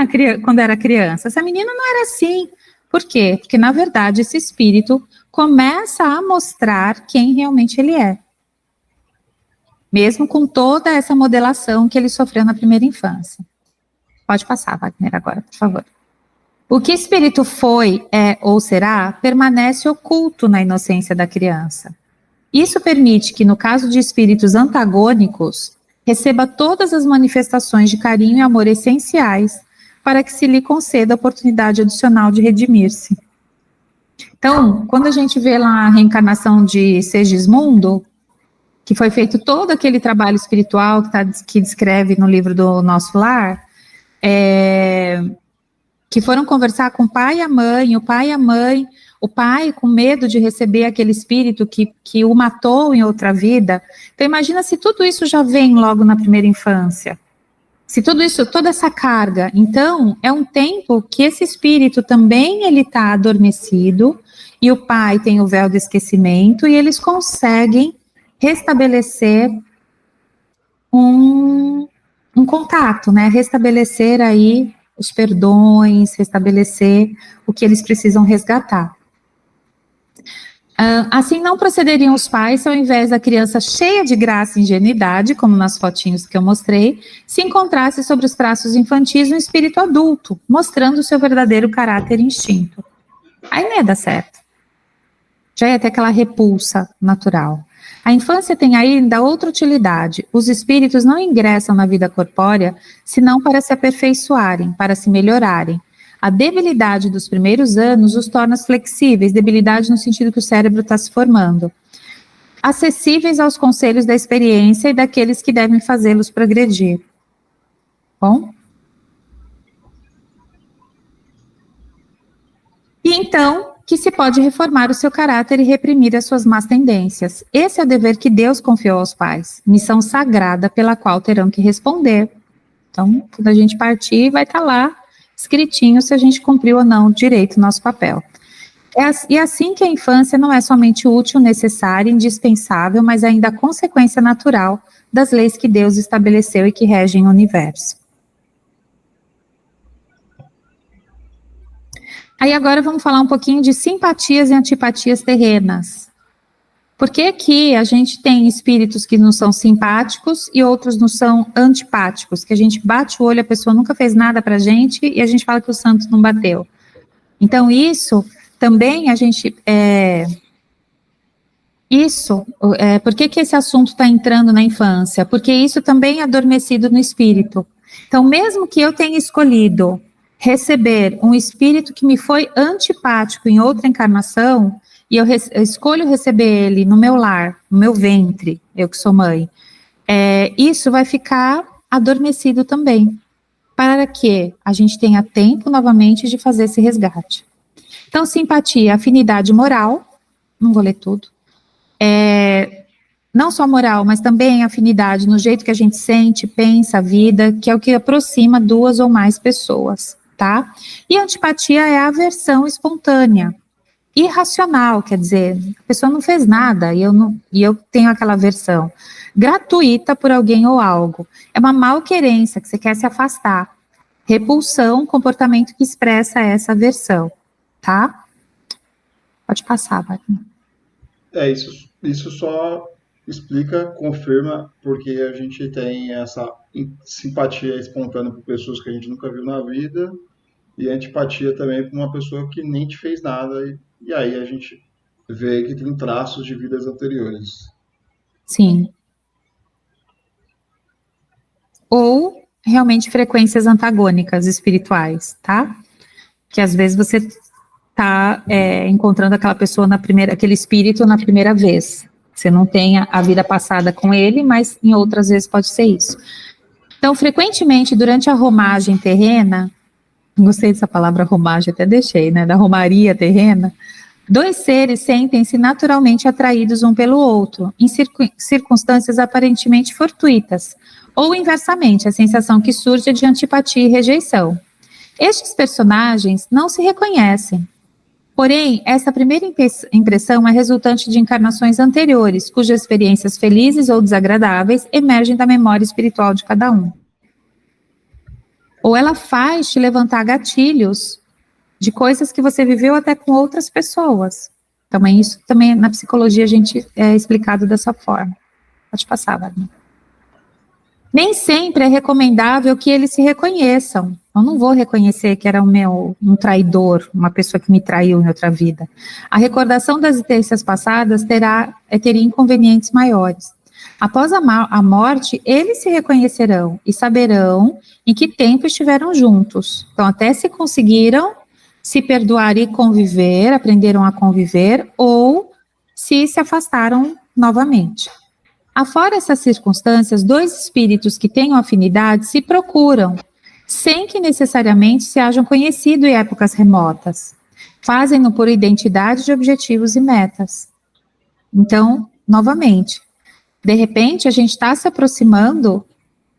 quando era criança, essa menina não era assim. Por quê? Porque, na verdade, esse espírito começa a mostrar quem realmente ele é. Mesmo com toda essa modelação que ele sofreu na primeira infância. Pode passar, Wagner, agora, por favor. O que espírito foi, é ou será, permanece oculto na inocência da criança. Isso permite que, no caso de espíritos antagônicos, receba todas as manifestações de carinho e amor essenciais para que se lhe conceda a oportunidade adicional de redimir-se. Então, quando a gente vê lá a reencarnação de Segismundo, que foi feito todo aquele trabalho espiritual que descreve no livro do Nosso Lar, que foram conversar com o pai e a mãe, o pai com medo de receber aquele espírito que o matou em outra vida. Então imagina se tudo isso já vem logo na primeira infância. Se tudo isso, toda essa carga, então é um tempo que esse espírito também ele está adormecido, e o pai tem o véu do esquecimento, e eles conseguem restabelecer um contato, né? Restabelecer aí os perdões, restabelecer o que eles precisam resgatar. Assim não procederiam os pais se ao invés da criança cheia de graça e ingenuidade, como nas fotinhos que eu mostrei, se encontrasse sobre os traços infantis um espírito adulto, mostrando o seu verdadeiro caráter e instinto. Aí não ia dar certo. Já ia ter aquela repulsa natural. A infância tem ainda outra utilidade. Os espíritos não ingressam na vida corpórea senão para se aperfeiçoarem, para se melhorarem. A debilidade dos primeiros anos os torna flexíveis, debilidade no sentido que o cérebro está se formando, acessíveis aos conselhos da experiência e daqueles que devem fazê-los progredir. Bom? E então, que se pode reformar o seu caráter e reprimir as suas más tendências. Esse é o dever que Deus confiou aos pais, missão sagrada pela qual terão que responder. Então, quando a gente partir, vai estar lá escritinho se a gente cumpriu ou não direito o nosso papel. E assim que a infância não é somente útil, necessária, indispensável, mas ainda consequência natural das leis que Deus estabeleceu e que regem o universo. Aí agora vamos falar um pouquinho de simpatias e antipatias terrenas. Por que que a gente tem espíritos que não são simpáticos e outros não são antipáticos? Que a gente bate o olho, a pessoa nunca fez nada pra gente e a gente fala que o santo não bateu. Então isso também a gente... por que que esse assunto está entrando na infância? Porque isso também é adormecido no espírito. Então mesmo que eu tenha escolhido receber um espírito que me foi antipático em outra encarnação, e eu escolho receber ele no meu lar, no meu ventre, eu que sou mãe, isso vai ficar adormecido também, para que a gente tenha tempo novamente de fazer esse resgate. Então, simpatia, afinidade moral, não vou ler tudo, não só moral, mas também afinidade no jeito que a gente sente, pensa a vida, que é o que aproxima duas ou mais pessoas, tá? E antipatia é a aversão espontânea, irracional, quer dizer, a pessoa não fez nada e eu tenho aquela aversão, gratuita por alguém ou algo, é uma malquerência que você quer se afastar, repulsão, comportamento que expressa essa aversão, tá? Pode passar, Wagner. Isso só explica, confirma, porque a gente tem essa simpatia espontânea por pessoas que a gente nunca viu na vida, e antipatia também por uma pessoa que nem te fez nada, e aí a gente vê que tem traços de vidas anteriores. Sim. Ou realmente frequências antagônicas espirituais, tá? Que às vezes você tá encontrando aquela pessoa aquele espírito na primeira vez. Você não tem a vida passada com ele, mas em outras vezes pode ser isso. Então, frequentemente, durante a romagem terrena, gostei dessa palavra romagem, até deixei, né, da romaria terrena, dois seres sentem-se naturalmente atraídos um pelo outro, em circunstâncias aparentemente fortuitas, ou inversamente, a sensação que surge é de antipatia e rejeição. Estes personagens não se reconhecem, porém, essa primeira impressão é resultante de encarnações anteriores, cujas experiências felizes ou desagradáveis emergem da memória espiritual de cada um. Ou ela faz te levantar gatilhos de coisas que você viveu até com outras pessoas. Também isso também na psicologia a gente é explicado dessa forma. Pode passar, Wagner. Nem sempre é recomendável que eles se reconheçam. Eu não vou reconhecer que era um traidor, uma pessoa que me traiu em outra vida. A recordação das experiências passadas teria inconvenientes maiores. Após a morte, eles se reconhecerão e saberão em que tempo estiveram juntos. Então, até se conseguiram se perdoar e conviver, aprenderam a conviver, ou se afastaram novamente. Afora essas circunstâncias, dois espíritos que tenham afinidade se procuram, sem que necessariamente se hajam conhecido em épocas remotas. Fazem-no por identidade de objetivos e metas. Então, novamente, de repente, a gente está se aproximando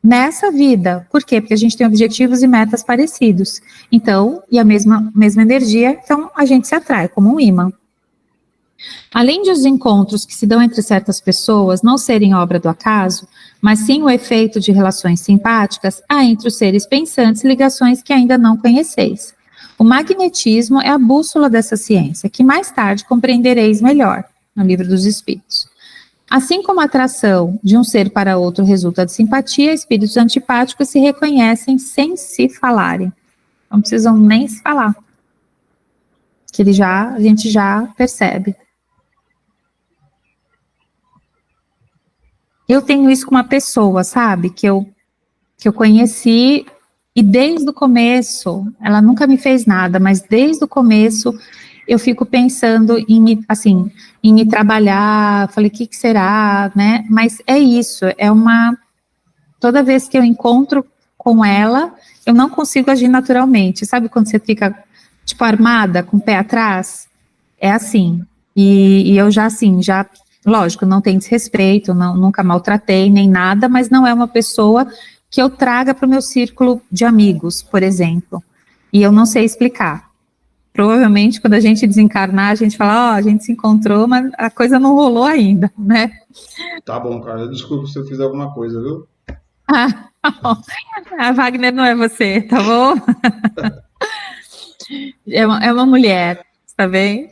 nessa vida. Por quê? Porque a gente tem objetivos e metas parecidos. Então, e a mesma energia, então a gente se atrai como um ímã. Além de os encontros que se dão entre certas pessoas não serem obra do acaso, mas sim o efeito de relações simpáticas, há entre os seres pensantes ligações que ainda não conheceis. O magnetismo é a bússola dessa ciência, que mais tarde compreendereis melhor, no Livro dos Espíritos. Assim como a atração de um ser para outro resulta de simpatia, espíritos antipáticos se reconhecem sem se falarem. Não precisam nem se falar. Que a gente já percebe. Eu tenho isso com uma pessoa, sabe? Que eu conheci e desde o começo, ela nunca me fez nada, mas desde o começo eu fico pensando em me trabalhar, falei, o que será, né? Mas é isso, toda vez que eu encontro com ela, eu não consigo agir naturalmente, sabe quando você fica, tipo, armada, com o pé atrás? É assim, e eu já, lógico, não tem desrespeito, nunca maltratei, nem nada, mas não é uma pessoa que eu traga para o meu círculo de amigos, por exemplo, e eu não sei explicar. Provavelmente, quando a gente desencarnar, a gente fala, a gente se encontrou, mas a coisa não rolou ainda, né? Tá bom, cara. Desculpa se eu fiz alguma coisa, viu? A Wagner não é você, tá bom? É uma mulher, tá bem?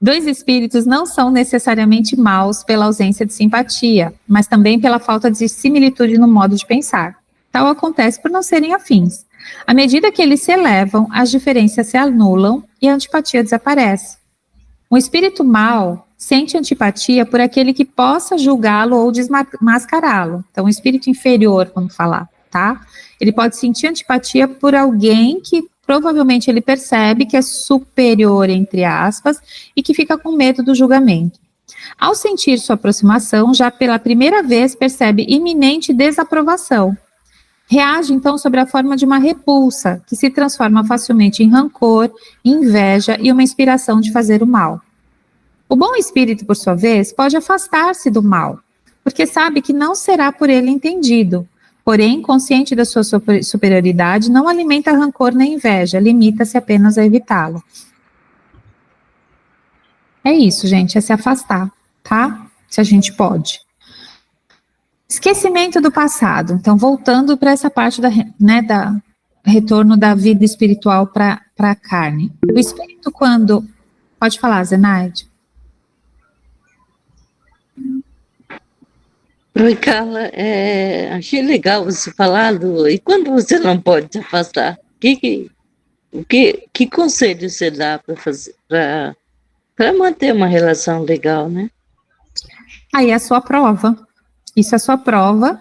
Dois espíritos não são necessariamente maus pela ausência de simpatia, mas também pela falta de similitude no modo de pensar. Tal acontece por não serem afins. À medida que eles se elevam, as diferenças se anulam e a antipatia desaparece. Um espírito mau sente antipatia por aquele que possa julgá-lo ou desmascará-lo. Então, um espírito inferior, vamos falar, tá? Ele pode sentir antipatia por alguém que provavelmente ele percebe que é superior, entre aspas, e que fica com medo do julgamento. Ao sentir sua aproximação, já pela primeira vez percebe iminente desaprovação. Reage, então, sob a forma de uma repulsa, que se transforma facilmente em rancor, inveja e uma inspiração de fazer o mal. O bom espírito, por sua vez, pode afastar-se do mal, porque sabe que não será por ele entendido. Porém, consciente da sua superioridade, não alimenta rancor nem inveja, limita-se apenas a evitá-lo. É isso, gente, é se afastar, tá? Se a gente pode. Esquecimento do passado. Então, voltando para essa parte da retorno da vida espiritual para a carne. O espírito, quando... Pode falar, Zenaide. Oi, Carla, achei legal você falar e quando você não pode se afastar, que conselho você dá para fazer para manter uma relação legal, né? Aí é a sua prova. Isso é a sua prova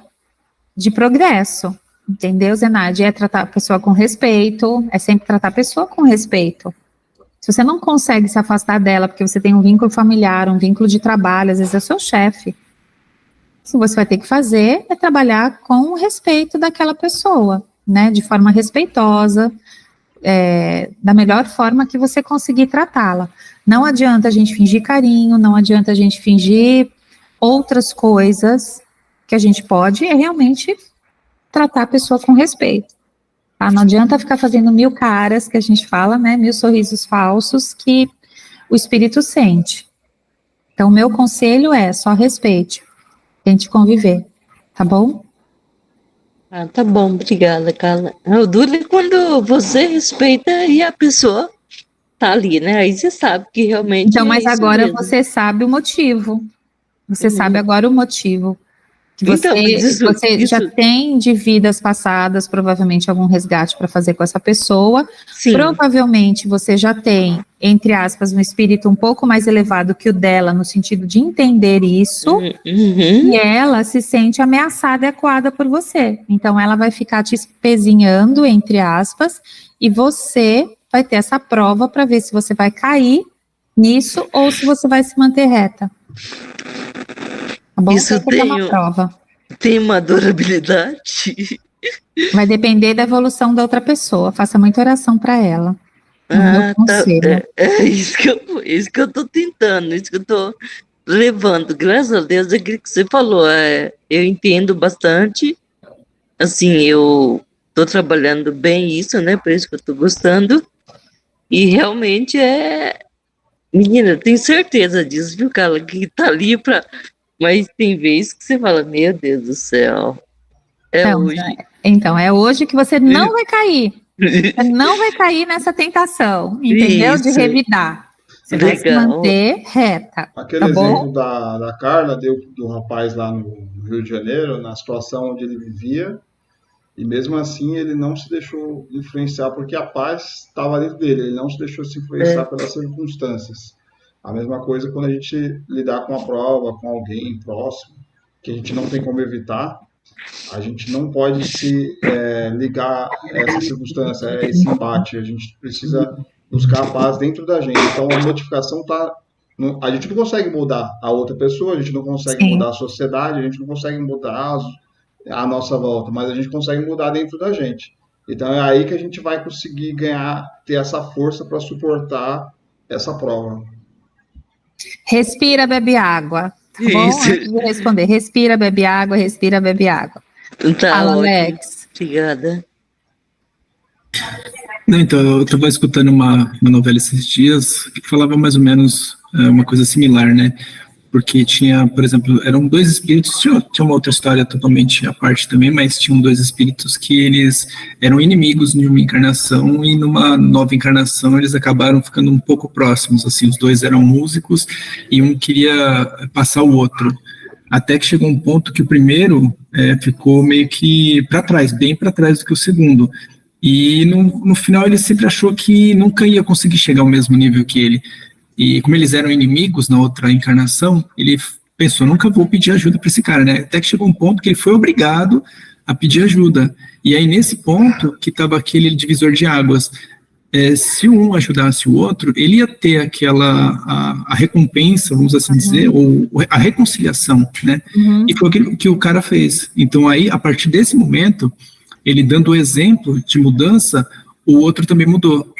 de progresso, entendeu, Zenaide? É tratar a pessoa com respeito, é sempre tratar a pessoa com respeito. Se você não consegue se afastar dela porque você tem um vínculo familiar, um vínculo de trabalho, às vezes é o seu chefe, o que você vai ter que fazer é trabalhar com o respeito daquela pessoa, né, de forma respeitosa, da melhor forma que você conseguir tratá-la. Não adianta a gente fingir carinho, não adianta a gente fingir outras coisas, que a gente pode realmente tratar a pessoa com respeito. Tá? Não adianta ficar fazendo 1000 caras, que a gente fala, né, 1000 sorrisos falsos que o espírito sente. Então, o meu conselho é só respeite, tente conviver, tá bom? Tá bom, obrigada, Carla. O duro é quando você respeita e a pessoa tá ali, né? Aí você sabe que realmente então, mas agora mesmo. Você sabe o motivo. Você sabe agora o motivo. Que você, então, você já tem de vidas passadas, provavelmente algum resgate para fazer com essa pessoa. Sim. Provavelmente você já tem, entre aspas, um espírito um pouco mais elevado que o dela, no sentido de entender isso, e ela se sente ameaçada e acuada por você. Então ela vai ficar te espezinhando, entre aspas, e você vai ter essa prova para ver se você vai cair nisso ou se você vai se manter reta. Tá bom? Isso tem uma durabilidade. Vai depender da evolução da outra pessoa. Faça muita oração para ela. É isso que eu tô tentando, isso que eu tô levando. Graças a Deus, é aquilo que você falou. Eu entendo bastante. Assim, eu tô trabalhando bem isso, né? Por isso que eu tô gostando. E realmente Menina, eu tenho certeza disso, viu, Carla? Que tá ali pra. Mas tem vezes que você fala, meu Deus do céu, é Então, hoje. então, é hoje que você não vai cair. Você não vai cair nessa tentação, entendeu? De Isso. revidar. Você vai se Legal. manter reta. Aquele Tá exemplo bom? da Carla, do rapaz lá no Rio de Janeiro, na situação onde ele vivia, e mesmo assim ele não se deixou influenciar, porque a paz estava dentro dele, ele não se deixou se influenciar pelas circunstâncias. A mesma coisa quando a gente lidar com a prova, com alguém próximo, que a gente não tem como evitar, a gente não pode se ligar a essa circunstância, a esse embate. A gente precisa buscar a paz dentro da gente. Então a modificação está. A gente não consegue mudar a outra pessoa, a gente não consegue Sim. mudar a sociedade, a gente não consegue mudar a nossa volta, mas a gente consegue mudar dentro da gente. Então é aí que a gente vai conseguir ganhar, ter essa força para suportar essa prova. Respira, bebe água. Tá bom? Isso. Antes de responder, respira, bebe água, respira, bebe água. Tá Fala, ótimo. Alex. Obrigada. Não, então, eu estava escutando uma novela esses dias que falava mais ou menos uma coisa similar, né? Porque tinha, por exemplo, eram dois espíritos, tinha uma outra história totalmente à parte também, mas tinham dois espíritos que eles eram inimigos em uma encarnação e numa nova encarnação eles acabaram ficando um pouco próximos, assim, os dois eram músicos e um queria passar o outro. Até que chegou um ponto que o primeiro ficou meio que para trás, bem para trás do que o segundo. E no final ele sempre achou que nunca ia conseguir chegar ao mesmo nível que ele. E como eles eram inimigos na outra encarnação, ele pensou, nunca vou pedir ajuda para esse cara, né? Até que chegou um ponto que ele foi obrigado a pedir ajuda. E aí nesse ponto que estava aquele divisor de águas. Se um ajudasse o outro, ele ia ter a recompensa, vamos assim dizer, ou a reconciliação, né? E foi aquilo que o cara fez. Então aí, a partir desse momento, ele dando o exemplo de mudança, o outro também mudou.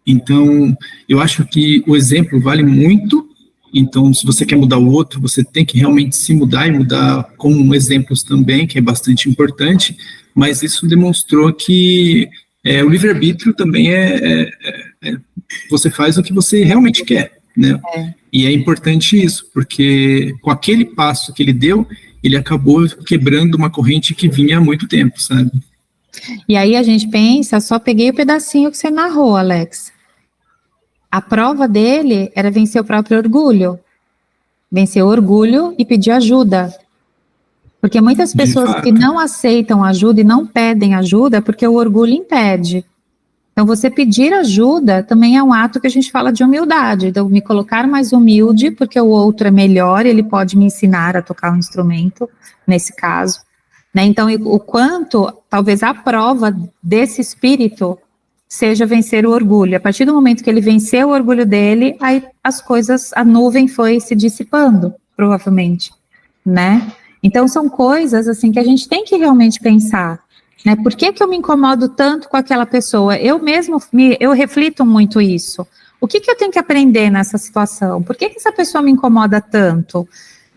Então, eu acho que o exemplo vale muito. Então, se você quer mudar o outro, você tem que realmente se mudar e mudar com exemplos também, que é bastante importante. Mas isso demonstrou que o livre-arbítrio também você faz o que você realmente quer, né? E é importante isso, porque com aquele passo que ele deu, ele acabou quebrando uma corrente que vinha há muito tempo, sabe? E aí a gente pensa, só peguei o pedacinho que você narrou, Alex. A prova dele era vencer o próprio orgulho. Vencer o orgulho e pedir ajuda. Porque muitas pessoas que não aceitam ajuda e não pedem ajuda porque o orgulho impede. Então, você pedir ajuda também é um ato que a gente fala de humildade. Então, me colocar mais humilde, porque o outro é melhor, ele pode me ensinar a tocar um instrumento, nesse caso. Né? Então, o quanto, talvez a prova desse espírito seja vencer o orgulho. A partir do momento que ele venceu o orgulho dele, aí as coisas, a nuvem foi se dissipando, provavelmente, né? Então, são coisas, assim, que a gente tem que realmente pensar, né? Por que eu me incomodo tanto com aquela pessoa? Eu mesmo, eu reflito muito isso. O que eu tenho que aprender nessa situação? Por que essa pessoa me incomoda tanto?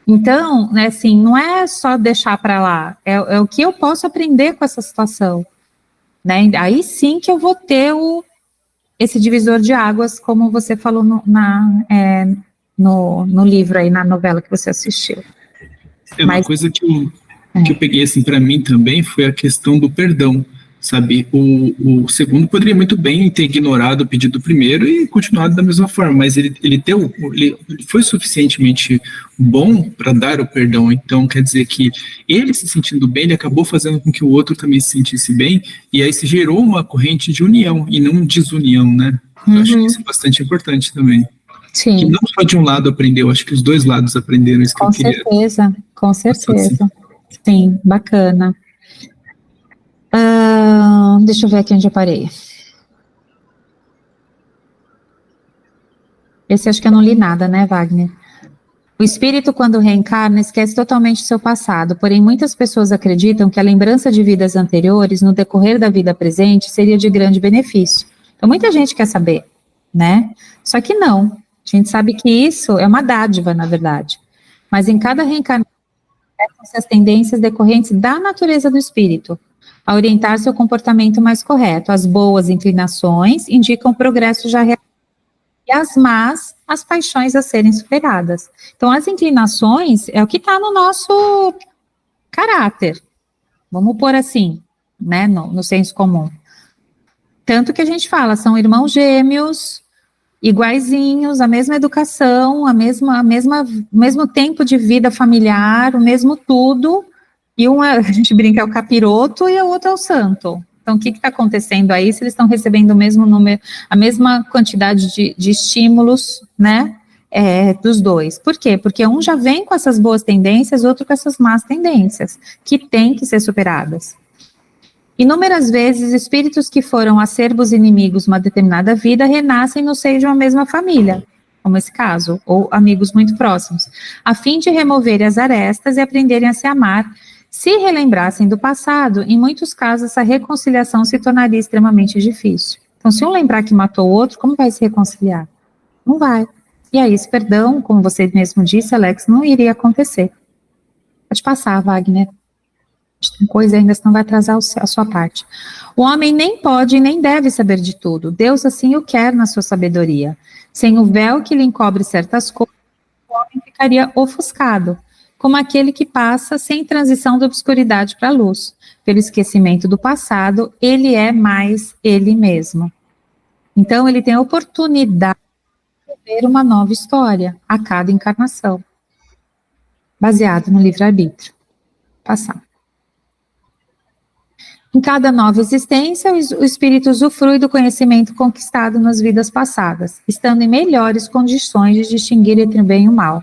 Então, né, assim, não é só deixar para lá, é o que eu posso aprender com essa situação, né? Aí sim que eu vou ter esse divisor de águas, como você falou no livro aí, na novela que você assistiu. Uma coisa que eu peguei assim para mim também foi a questão do perdão, sabe? O segundo poderia muito bem ter ignorado o pedido do primeiro e continuado da mesma forma, mas ele foi suficientemente bom para dar o perdão. Então quer dizer que ele se sentindo bem, ele acabou fazendo com que o outro também se sentisse bem, e aí se gerou uma corrente de união e não desunião, né? Eu acho que isso é bastante importante também. Sim. Que não só de um lado aprendeu, acho que os dois lados aprenderam isso que eu queria. Com certeza. Sim, bacana. Deixa eu ver aqui onde eu parei. Esse acho que eu não li nada, né, Wagner? O espírito, quando reencarna, esquece totalmente seu passado, porém muitas pessoas acreditam que a lembrança de vidas anteriores, no decorrer da vida presente, seria de grande benefício. Então muita gente quer saber, né? Só que não. A gente sabe que isso é uma dádiva, na verdade. Mas em cada reencarnação, essas as tendências decorrentes da natureza do espírito, a orientar seu comportamento mais correto. As boas inclinações indicam progresso já realizado, e as más, as paixões a serem superadas. Então, as inclinações é o que está no nosso caráter, vamos pôr assim, né, no senso comum. Tanto que a gente fala, são irmãos gêmeos, iguaizinhos, a mesma educação, o mesmo tempo de vida familiar, o mesmo tudo, e a gente brinca, é o capiroto e o outro é o santo. Então, o que está acontecendo aí, se eles estão recebendo o mesmo número, a mesma quantidade de estímulos, né, dos dois. Por quê? Porque um já vem com essas boas tendências, outro com essas más tendências, que têm que ser superadas. Inúmeras vezes, espíritos que foram acerbos inimigos uma determinada vida renascem no seio de uma mesma família, como esse caso, ou amigos muito próximos, a fim de removerem as arestas e aprenderem a se amar. Se relembrassem do passado, em muitos casos essa reconciliação se tornaria extremamente difícil. Então, se um lembrar que matou o outro, como vai se reconciliar? Não vai. E aí, esse perdão, como você mesmo disse, Alex, não iria acontecer. Pode passar, Wagner. Tem coisa ainda, senão vai atrasar a sua parte. O homem nem pode e nem deve saber de tudo. Deus assim o quer na sua sabedoria. Sem o véu que lhe encobre certas coisas, o homem ficaria ofuscado, como aquele que passa sem transição da obscuridade para a luz. Pelo esquecimento do passado, ele é mais ele mesmo. Então, ele tem a oportunidade de ver uma nova história a cada encarnação, baseado no livre-arbítrio. Passar. Em cada nova existência, o espírito usufrui do conhecimento conquistado nas vidas passadas, estando em melhores condições de distinguir entre o bem e o mal.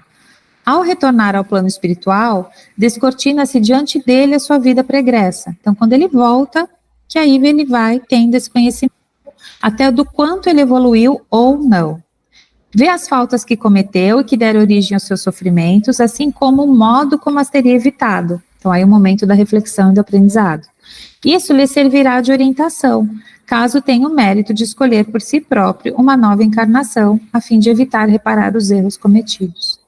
Ao retornar ao plano espiritual, descortina-se diante dele a sua vida pregressa. Então, quando ele volta, que aí ele vai tendo esse conhecimento, até do quanto ele evoluiu ou não. Vê as faltas que cometeu e que deram origem aos seus sofrimentos, assim como o modo como as teria evitado. Então, aí o momento da reflexão e do aprendizado. Isso lhe servirá de orientação, caso tenha o mérito de escolher por si próprio uma nova encarnação, a fim de evitar reparar os erros cometidos.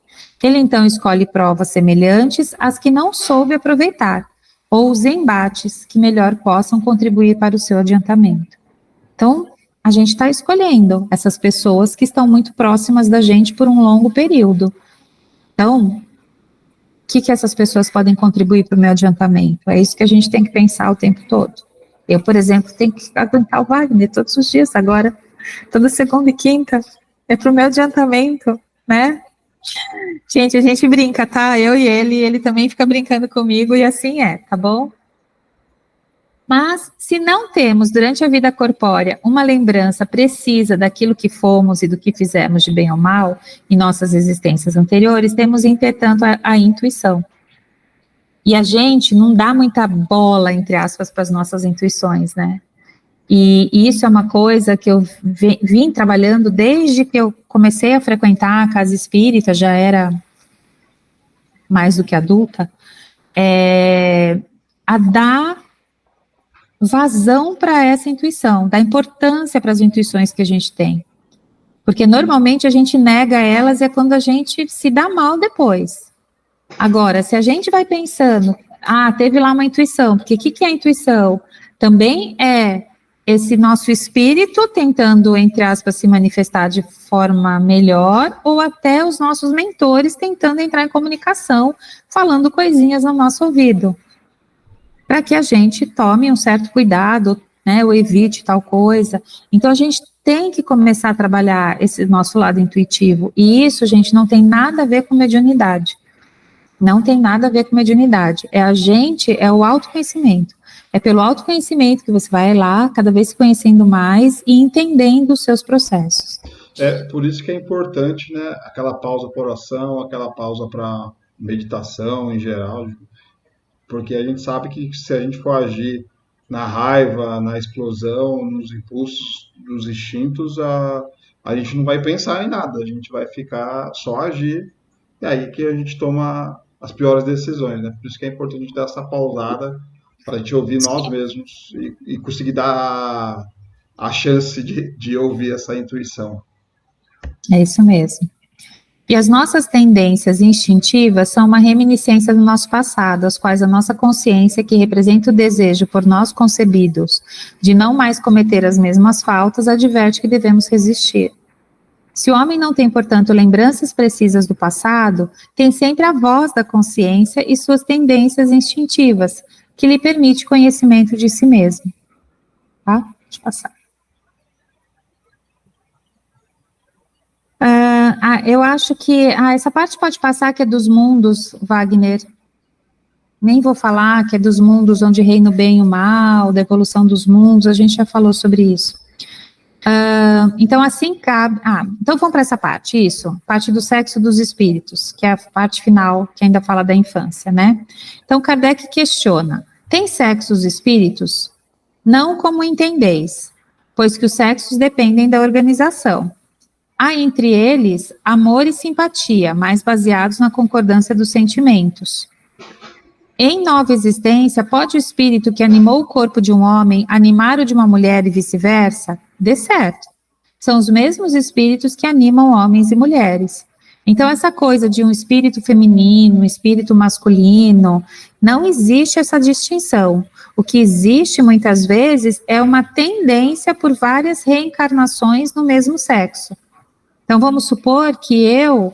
Ele então escolhe provas semelhantes às que não soube aproveitar, ou os embates que melhor possam contribuir para o seu adiantamento. Então, a gente está escolhendo essas pessoas que estão muito próximas da gente por um longo período. Então, o que essas pessoas podem contribuir para o meu adiantamento? É isso que a gente tem que pensar o tempo todo. Eu, por exemplo, tenho que aguentar o Wagner todos os dias agora, toda segunda e quinta, é para o meu adiantamento, né? Gente, a gente brinca, tá? Eu e ele também fica brincando comigo e assim tá bom? Mas, se não temos, durante a vida corpórea, uma lembrança precisa daquilo que fomos e do que fizemos de bem ou mal em nossas existências anteriores, temos, entretanto, a intuição. E a gente não dá muita bola, entre aspas, para as nossas intuições, né? E isso é uma coisa que eu vim trabalhando desde que eu comecei a frequentar a casa espírita, já era mais do que adulta, a dar vazão para essa intuição, dar importância para as intuições que a gente tem. Porque normalmente a gente nega elas quando a gente se dá mal depois. Agora, se a gente vai pensando, teve lá uma intuição, porque o que é a intuição? Também é esse nosso espírito tentando, entre aspas, se manifestar de forma melhor, ou até os nossos mentores tentando entrar em comunicação, falando coisinhas no nosso ouvido, para que a gente tome um certo cuidado, né, ou evite tal coisa. Então, a gente tem que começar a trabalhar esse nosso lado intuitivo, e isso, gente, não tem nada a ver com mediunidade. Não tem nada a ver com mediunidade. É o autoconhecimento. É pelo autoconhecimento que você vai lá, cada vez se conhecendo mais e entendendo os seus processos. Por isso que é importante, né, aquela pausa para oração, aquela pausa para meditação em geral, porque a gente sabe que se a gente for agir na raiva, na explosão, nos impulsos, nos instintos, a gente não vai pensar em nada, a gente vai ficar só agir, e aí que a gente toma as piores decisões, né? Por isso que é importante a gente dar essa pausada para a gente ouvir nós mesmos e conseguir dar a chance de ouvir essa intuição. É isso mesmo. E as nossas tendências instintivas são uma reminiscência do nosso passado, as quais a nossa consciência, que representa o desejo por nós concebidos de não mais cometer as mesmas faltas, adverte que devemos resistir. Se o homem não tem, portanto, lembranças precisas do passado, tem sempre a voz da consciência e suas tendências instintivas, que lhe permite conhecimento de si mesmo. Tá? Deixa eu passar. Eu acho que essa parte pode passar, que é dos mundos, Wagner. Nem vou falar que é dos mundos onde reina o bem e o mal, da evolução dos mundos, a gente já falou sobre isso. Então, assim cabe... então vamos para essa parte, isso, parte do sexo dos espíritos, que é a parte final, que ainda fala da infância, né? Então, Kardec questiona, tem sexo os espíritos? Não como entendeis, pois que os sexos dependem da organização. Há entre eles amor e simpatia, mais baseados na concordância dos sentimentos. Em nova existência, pode o espírito que animou o corpo de um homem animar o de uma mulher e vice-versa? Dê certo. São os mesmos espíritos que animam homens e mulheres. Então, essa coisa de um espírito feminino, um espírito masculino, não existe essa distinção. O que existe, muitas vezes, é uma tendência por várias reencarnações no mesmo sexo. Então, vamos supor que eu,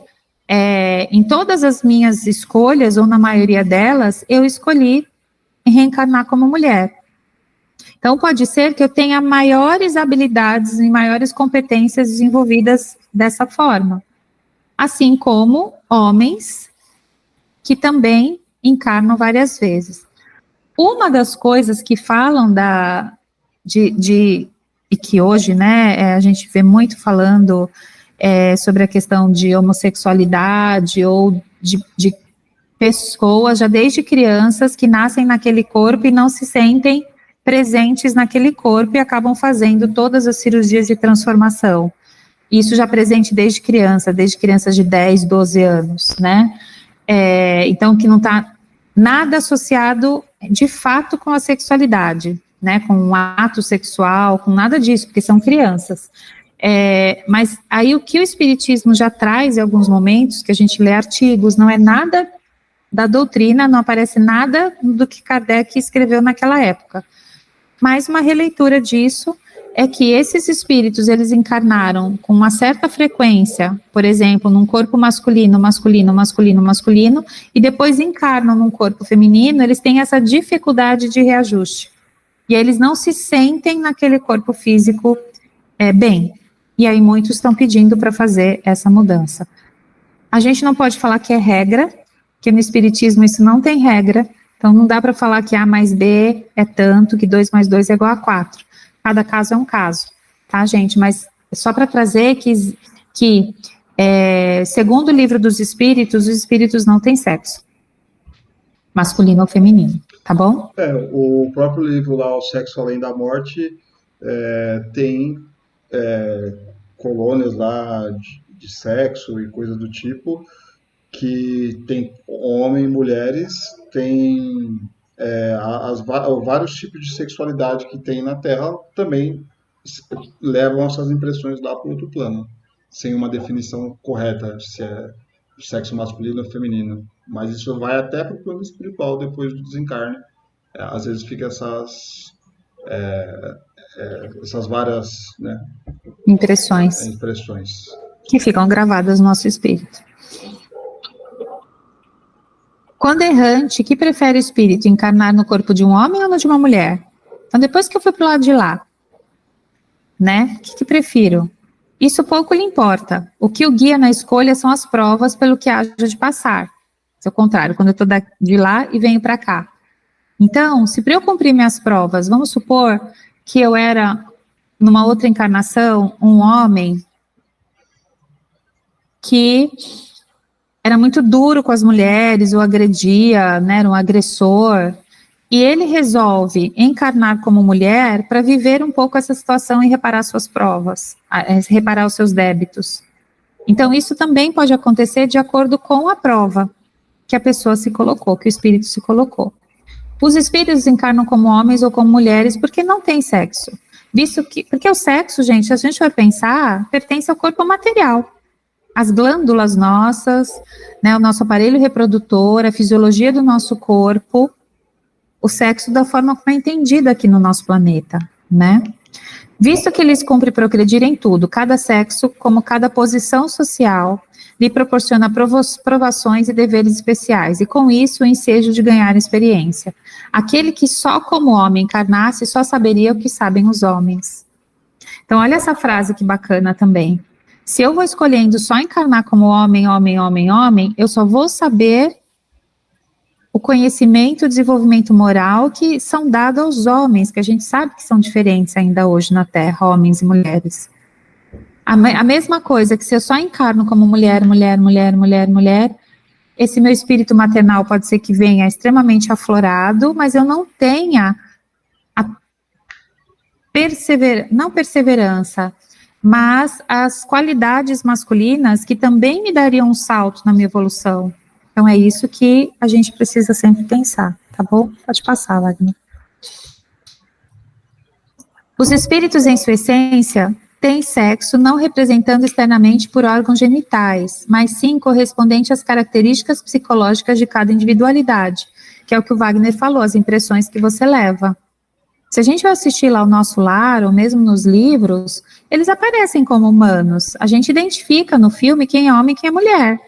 em todas as minhas escolhas, ou na maioria delas, eu escolhi reencarnar como mulher. Então, pode ser que eu tenha maiores habilidades e maiores competências desenvolvidas dessa forma. Assim como homens que também encarnam várias vezes. Uma das coisas que falam e que hoje, né, a gente vê muito falando sobre a questão de homossexualidade ou de pessoas, já desde crianças, que nascem naquele corpo e não se sentem presentes naquele corpo e acabam fazendo todas as cirurgias de transformação. Isso já presente desde crianças de 10, 12 anos, né? Então, que não está nada associado, de fato, com a sexualidade, né? Com um ato sexual, com nada disso, porque são crianças. Mas aí o que o Espiritismo já traz em alguns momentos, que a gente lê artigos, não é nada da doutrina, não aparece nada do que Kardec escreveu naquela época. Mas uma releitura disso é que esses espíritos, eles encarnaram com uma certa frequência, por exemplo, num corpo masculino, e depois encarnam num corpo feminino, eles têm essa dificuldade de reajuste. E eles não se sentem naquele corpo físico bem. E aí muitos estão pedindo para fazer essa mudança. A gente não pode falar que é regra, que no Espiritismo isso não tem regra, então não dá para falar que A mais B é tanto, que 2 mais 2 é igual a 4. Cada caso é um caso, tá, gente? Mas só para trazer que segundo o livro dos espíritos, os espíritos não têm sexo, masculino ou feminino, tá bom? O próprio livro lá, O Sexo Além da Morte, tem colônias lá de sexo e coisas do tipo, que tem homem e mulheres, tem vários tipos de sexualidade que tem na Terra, também levam essas impressões lá para outro plano, sem uma definição correta se é sexo masculino ou feminino. Mas isso vai até para o plano espiritual depois do desencarne. Às vezes fica essas várias, né, impressões que ficam gravadas no nosso espírito. Quando errante, que prefere o espírito, encarnar no corpo de um homem ou no de uma mulher? Então, depois que eu fui para o lado de lá, né, o que prefiro? Isso pouco lhe importa. O que o guia na escolha são as provas pelo que haja de passar. É o contrário, quando eu estou de lá e venho para cá. Então, se para eu cumprir minhas provas, vamos supor que eu era, numa outra encarnação, um homem que era muito duro com as mulheres, ou agredia, né, era um agressor, e ele resolve encarnar como mulher para viver um pouco essa situação e reparar suas provas, reparar os seus débitos. Então, isso também pode acontecer de acordo com a prova que a pessoa se colocou, que o espírito se colocou. Os espíritos encarnam como homens ou como mulheres porque não tem sexo. Porque o sexo, gente, se a gente for pensar, pertence ao corpo material. As glândulas nossas, né, o nosso aparelho reprodutor, a fisiologia do nosso corpo, o sexo da forma como é entendido aqui no nosso planeta, né? Visto que lhes cumpre progredir em tudo, cada sexo, como cada posição social, lhe proporciona provações e deveres especiais, e com isso o ensejo de ganhar experiência. Aquele que só como homem encarnasse, só saberia o que sabem os homens. Então, olha essa frase que bacana também. Se eu vou escolhendo só encarnar como homem, homem, homem, homem, eu só vou saber o conhecimento, o desenvolvimento moral que são dados aos homens, que a gente sabe que são diferentes ainda hoje na Terra, homens e mulheres. A mesma coisa que se eu só encarno como mulher, mulher, mulher, mulher, mulher, esse meu espírito maternal pode ser que venha extremamente aflorado, mas eu não tenha a não perseverança, mas as qualidades masculinas que também me dariam um salto na minha evolução. Então, é isso que a gente precisa sempre pensar, tá bom? Pode passar, Wagner. Os espíritos, em sua essência, têm sexo não representando externamente por órgãos genitais, mas sim correspondente às características psicológicas de cada individualidade, que é o que o Wagner falou, as impressões que você leva. Se a gente vai assistir lá o Nosso Lar, ou mesmo nos livros, eles aparecem como humanos. A gente identifica no filme quem é homem e quem é mulher.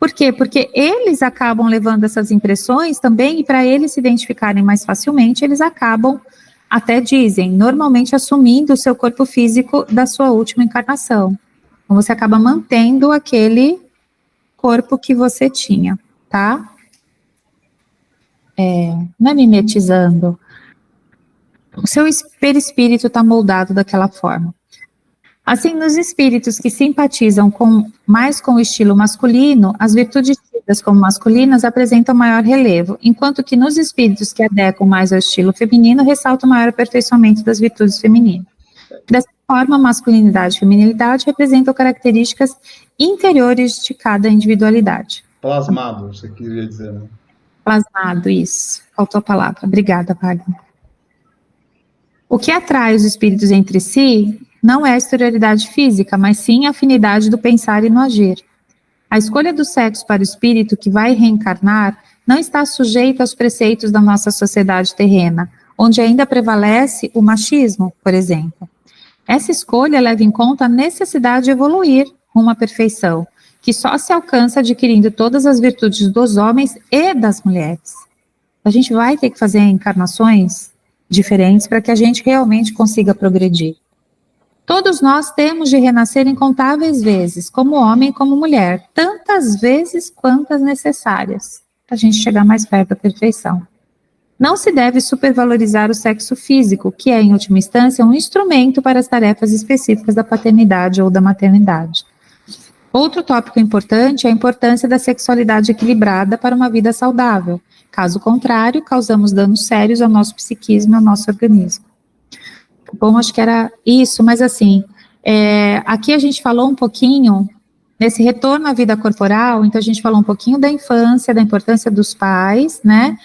Por quê? Porque eles acabam levando essas impressões também, e para eles se identificarem mais facilmente, eles acabam, até dizem, normalmente assumindo o seu corpo físico da sua última encarnação. Então, você acaba mantendo aquele corpo que você tinha, tá? Não é mimetizando. O seu perispírito está moldado daquela forma. Assim, nos espíritos que simpatizam mais com o estilo masculino, as virtudes tidas como masculinas apresentam maior relevo, enquanto que nos espíritos que adequam mais ao estilo feminino, ressaltam o maior aperfeiçoamento das virtudes femininas. Dessa forma, a masculinidade e feminilidade representam características interiores de cada individualidade. Plasmado, você queria dizer, né? Plasmado, isso. Faltou a palavra. Obrigada, Wagner. O que atrai os espíritos entre si não é a exterioridade física, mas sim a afinidade do pensar e no agir. A escolha do sexo para o espírito que vai reencarnar não está sujeita aos preceitos da nossa sociedade terrena, onde ainda prevalece o machismo, por exemplo. Essa escolha leva em conta a necessidade de evoluir rumo à perfeição, que só se alcança adquirindo todas as virtudes dos homens e das mulheres. A gente vai ter que fazer encarnações diferentes para que a gente realmente consiga progredir. Todos nós temos de renascer incontáveis vezes, como homem e como mulher, tantas vezes quantas necessárias, para a gente chegar mais perto da perfeição. Não se deve supervalorizar o sexo físico, que é, em última instância, um instrumento para as tarefas específicas da paternidade ou da maternidade. Outro tópico importante é a importância da sexualidade equilibrada para uma vida saudável. Caso contrário, causamos danos sérios ao nosso psiquismo e ao nosso organismo. Bom, acho que era isso, mas assim, aqui a gente falou um pouquinho, nesse retorno à vida corporal, então a gente falou um pouquinho da infância, da importância dos pais, né,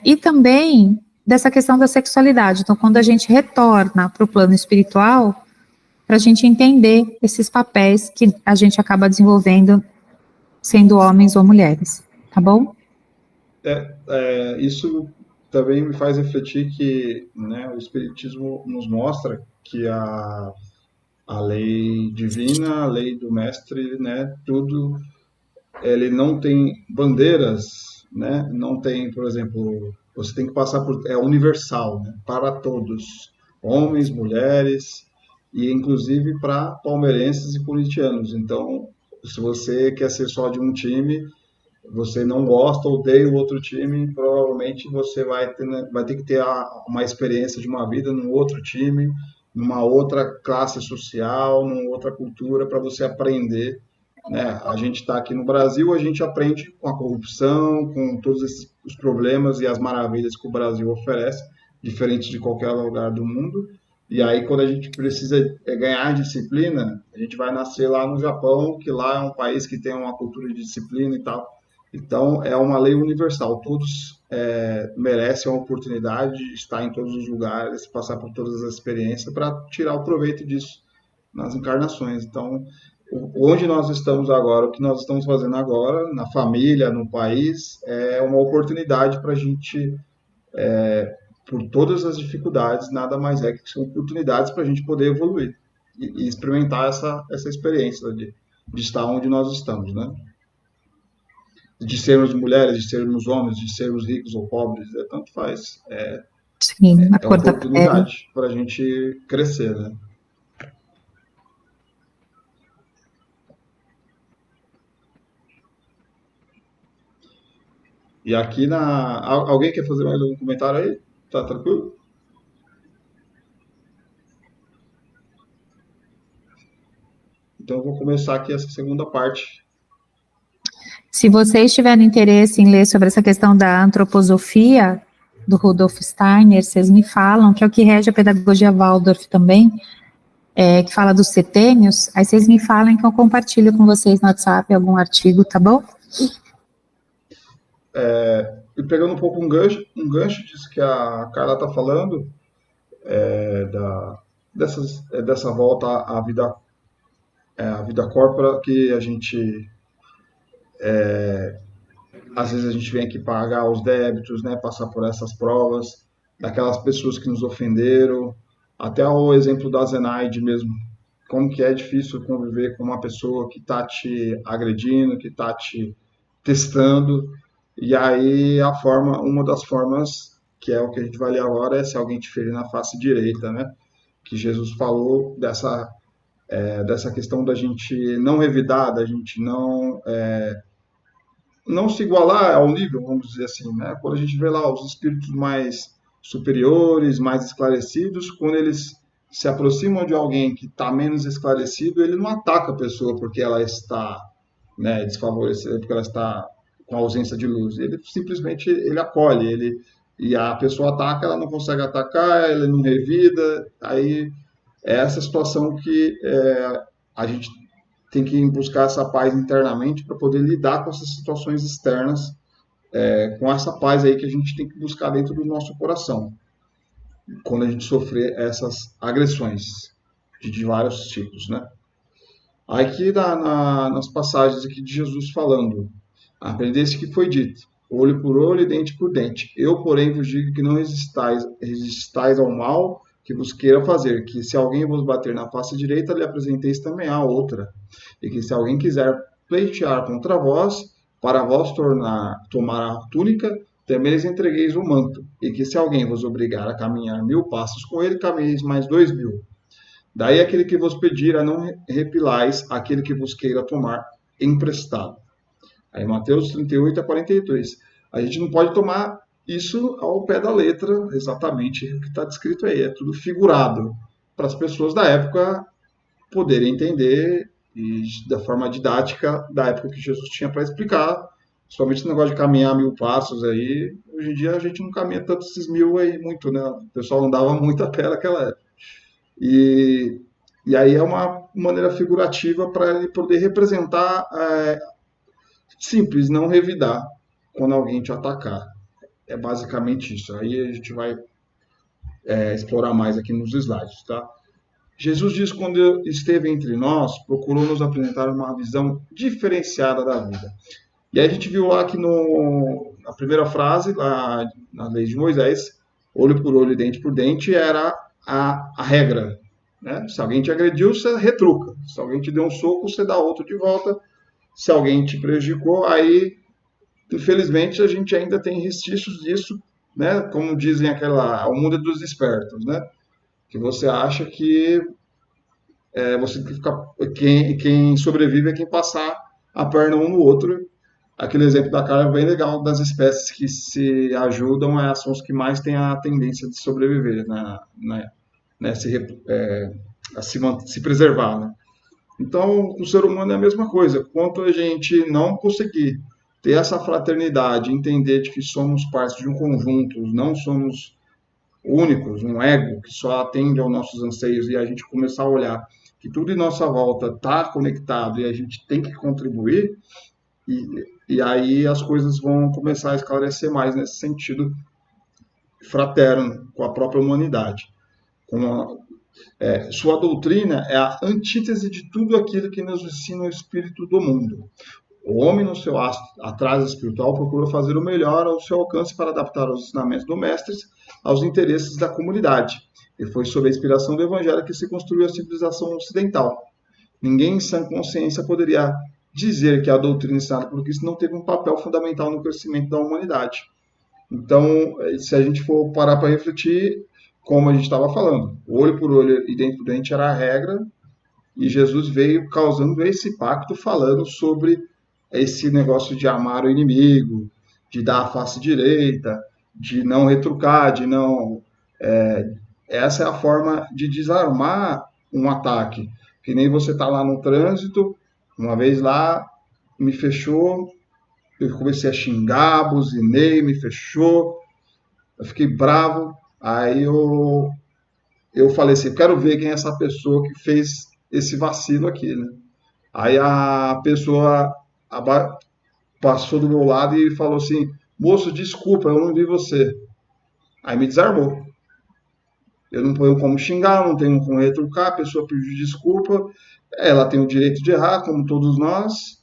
e também dessa questão da sexualidade. Então, quando a gente retorna para o plano espiritual, para a gente entender esses papéis que a gente acaba desenvolvendo, sendo homens ou mulheres, tá bom? Isso também me faz refletir que, né, o Espiritismo nos mostra que a lei divina, a lei do mestre, né, tudo, ele não tem bandeiras, né, não tem, por exemplo, você tem que passar por, é universal, né, para todos, homens, mulheres, e inclusive para palmeirenses e corintianos. Então, se você quer ser só de um time, você não gosta, odeia o outro time, provavelmente você vai ter que ter uma experiência de uma vida num outro time, numa outra classe social, numa outra cultura, para você aprender, né? A gente está aqui no Brasil, a gente aprende com a corrupção, com todos os problemas e as maravilhas que o Brasil oferece, diferente de qualquer lugar do mundo. E aí, quando a gente precisa ganhar disciplina, a gente vai nascer lá no Japão, que lá é um país que tem uma cultura de disciplina e tal. Então, é uma lei universal. Todos merecem a oportunidade de estar em todos os lugares, passar por todas as experiências para tirar o proveito disso nas encarnações. Então, onde nós estamos agora, o que nós estamos fazendo agora, na família, no país, é uma oportunidade para a gente por todas as dificuldades, nada mais é que são oportunidades para a gente poder evoluir e experimentar essa experiência de estar onde nós estamos, né? De sermos mulheres, de sermos homens, de sermos ricos ou pobres, tanto faz. Sim, a É uma cor da pele. oportunidade para a gente crescer, né? E aqui alguém quer fazer mais algum comentário aí? Tá tranquilo? Então eu vou começar aqui essa segunda parte. Se vocês tiverem interesse em ler sobre essa questão da antroposofia, do Rudolf Steiner, vocês me falam, que é o que rege a pedagogia Waldorf também, que fala dos setênios, aí vocês me falam que eu compartilho com vocês no WhatsApp algum artigo, tá bom? E pegando um pouco um gancho disso que a Carla está falando, dessa volta à vida corpora, que a gente às vezes a gente vem aqui pagar os débitos, né, passar por essas provas, daquelas pessoas que nos ofenderam, até o exemplo da Zenaide mesmo, como que é difícil conviver com uma pessoa que está te agredindo, que está te testando, e aí uma das formas, que é o que a gente vai ler agora, é se alguém te ferir na face direita, né, que Jesus falou dessa questão da gente não revidar, da gente não se igualar ao nível, vamos dizer assim, né? Quando a gente vê lá os espíritos mais superiores, mais esclarecidos, quando eles se aproximam de alguém que está menos esclarecido, ele não ataca a pessoa porque ela está, né, desfavorecida, porque ela está com ausência de luz. Ele simplesmente acolhe, e a pessoa ataca, ela não consegue atacar, ele não revida. Aí é essa situação que a gente tem que buscar essa paz internamente para poder lidar com essas situações externas, com essa paz aí que a gente tem que buscar dentro do nosso coração, quando a gente sofrer essas agressões de vários tipos, né? Aqui nas passagens aqui de Jesus falando, aprendeste que foi dito, olho por olho e dente por dente. Eu, porém, vos digo que não resistais ao mal que vos queira fazer, que se alguém vos bater na face direita, lhe apresenteis também a outra, e que se alguém quiser pleitear contra vós, para vós tomar a túnica, também lhes entregueis o manto, e que se alguém vos obrigar a caminhar 1000 passos com ele, caminheis mais 2000. Daí aquele que vos pedir a não repilais, aquele que vos queira tomar emprestado. Aí Mateus 38 a 42. A gente não pode tomar isso ao pé da letra, exatamente o que está descrito aí. É tudo figurado, para as pessoas da época poderem entender e da forma didática da época que Jesus tinha para explicar. Somente esse negócio de caminhar 1000 passos aí, hoje em dia a gente não caminha tanto esses 1000 aí muito, né? O pessoal andava muito a pé naquela época. E aí é uma maneira figurativa para ele poder representar simples, não revidar quando alguém te atacar. É basicamente isso. Aí a gente vai explorar mais aqui nos slides, tá? Jesus diz que quando esteve entre nós, procurou nos apresentar uma visão diferenciada da vida. E aí a gente viu lá que na primeira frase, lá na lei de Moisés, olho por olho e dente por dente, era a regra. Né? Se alguém te agrediu, você retruca. Se alguém te deu um soco, você dá outro de volta. Se alguém te prejudicou, aí, infelizmente, a gente ainda tem restícios disso, né? Como dizem o mundo dos espertos, né? Que você acha que você tem que ficar, quem sobrevive é quem passar a perna um no outro. Aquele exemplo da cara é bem legal, das espécies que se ajudam, são os que mais têm a tendência de sobreviver, né, se preservar, né? Então, o ser humano é a mesma coisa. Quanto a gente não conseguir ter essa fraternidade, entender de que somos parte de um conjunto, não somos únicos, um ego que só atende aos nossos anseios, e a gente começar a olhar que tudo em nossa volta está conectado e a gente tem que contribuir, e aí as coisas vão começar a esclarecer mais nesse sentido fraterno com a própria humanidade. Sua doutrina é a antítese de tudo aquilo que nos ensina o espírito do mundo. O homem, no seu atraso espiritual, procura fazer o melhor ao seu alcance para adaptar os ensinamentos do mestre aos interesses da comunidade. E foi sob a inspiração do Evangelho que se construiu a civilização ocidental. Ninguém em sã consciência poderia dizer que a doutrina ensinada por Cristo não teve um papel fundamental no crescimento da humanidade. Então, se a gente for parar para refletir, como a gente estava falando, olho por olho e dente por dente era a regra, e Jesus veio causando esse pacto, falando sobre esse negócio de amar o inimigo, de dar a face direita, de não retrucar, de não... essa é a forma de desarmar um ataque. Que nem você está lá no trânsito, uma vez lá, me fechou, eu comecei a xingar, buzinei, me fechou, eu fiquei bravo, aí eu falei assim, quero ver quem é essa pessoa que fez esse vacilo aqui, né? Aí a pessoa passou do meu lado e falou assim, moço, desculpa, eu não vi você. Aí me desarmou. Eu não tenho como xingar, não tenho como retrucar, a pessoa pediu desculpa, ela tem o direito de errar, como todos nós,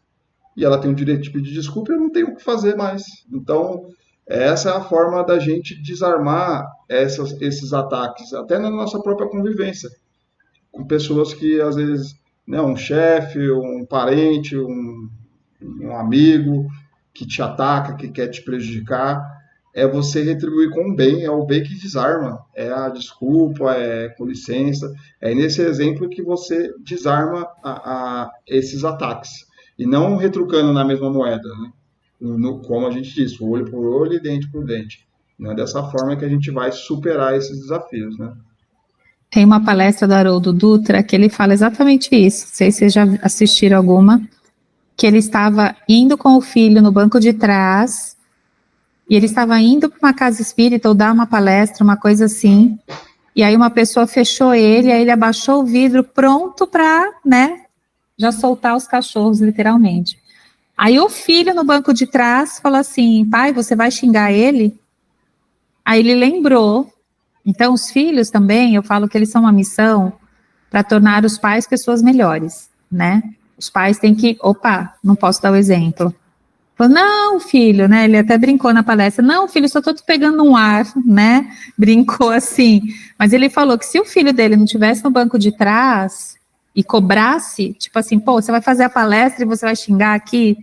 e ela tem o direito de pedir desculpa, eu não tenho o que fazer mais. Então, essa é a forma da gente desarmar esses ataques, até na nossa própria convivência, com pessoas que, às vezes, né, um chefe, um parente, um amigo que te ataca, que quer te prejudicar, é você retribuir com o bem, é o bem que desarma, é a desculpa, é com licença, é nesse exemplo que você desarma esses ataques, e não retrucando na mesma moeda, né? Como a gente disse, olho por olho e dente por dente. Não é dessa forma que a gente vai superar esses desafios, né? Tem uma palestra do Haroldo Dutra que ele fala exatamente isso, não sei se vocês já assistiram alguma, que ele estava indo com o filho no banco de trás, e ele estava indo para uma casa espírita ou dar uma palestra, uma coisa assim, e aí uma pessoa fechou ele, aí ele abaixou o vidro pronto para, né, já soltar os cachorros, literalmente. Aí o filho no banco de trás falou assim, pai, você vai xingar ele? Aí ele lembrou. Então os filhos também, eu falo que eles são uma missão para tornar os pais pessoas melhores, né? Os pais têm que, opa, não posso dar o exemplo. Falou, não, filho, né? Ele até brincou na palestra, não, filho, só estou te pegando um ar, né? Brincou assim. Mas ele falou que se o filho dele não estivesse no banco de trás e cobrasse, tipo assim, pô, você vai fazer a palestra e você vai xingar aqui,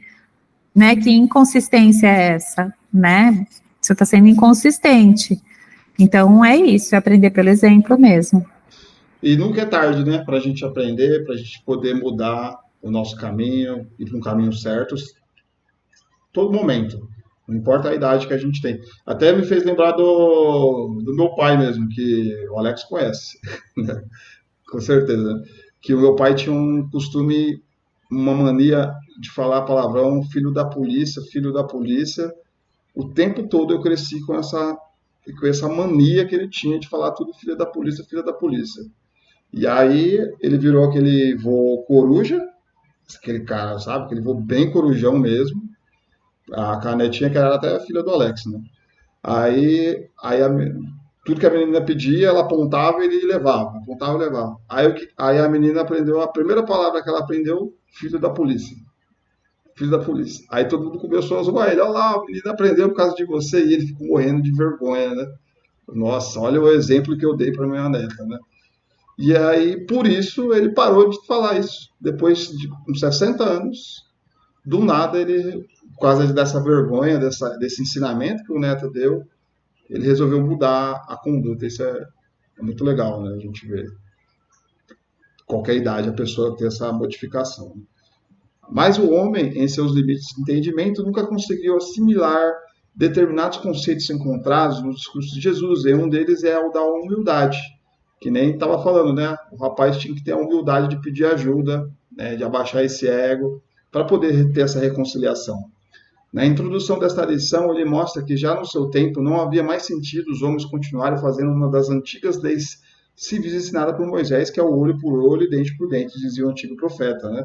né? Que inconsistência é essa, né? Você está sendo inconsistente. Então é isso, é aprender pelo exemplo mesmo. E nunca é tarde, né? Para a gente aprender, para a gente poder mudar o nosso caminho, ir para um caminho certo, todo momento. Não importa a idade que a gente tem. Até me fez lembrar do meu pai mesmo, que o Alex conhece, né? Com certeza. Que o meu pai tinha um costume, uma mania de falar palavrão, filho da polícia, filho da polícia. O tempo todo eu cresci com essa mania que ele tinha de falar tudo filho da polícia, filho da polícia. E aí ele virou aquele vô coruja, aquele cara, sabe? Aquele vô bem corujão mesmo. A canetinha que era até a filha do Alex, né? Aí tudo que a menina pedia, ela apontava e ele levava. Apontava e levava. Aí a menina aprendeu, a primeira palavra que ela aprendeu, filho da polícia. Filho da polícia. Aí todo mundo começou a zoar ele. Olha lá, a menina aprendeu por causa de você. E ele ficou morrendo de vergonha, né? Nossa, olha o exemplo que eu dei para minha neta, né? E aí, por isso, ele parou de falar isso. Depois de uns 60 anos, do nada, ele, por causa dessa vergonha, desse ensinamento que o neto deu, ele resolveu mudar a conduta. Isso é muito legal, né? A gente vê qualquer idade a pessoa ter essa modificação. Mas o homem, em seus limites de entendimento, nunca conseguiu assimilar determinados conceitos encontrados no discurso de Jesus. E um deles é o da humildade, que nem estava falando, né? O rapaz tinha que ter a humildade de pedir ajuda, né? De abaixar esse ego, para poder ter essa reconciliação. Na introdução desta lição, ele mostra que já no seu tempo não havia mais sentido os homens continuarem fazendo uma das antigas leis civis ensinada por Moisés, que é o olho por olho e dente por dente, dizia o antigo profeta, né?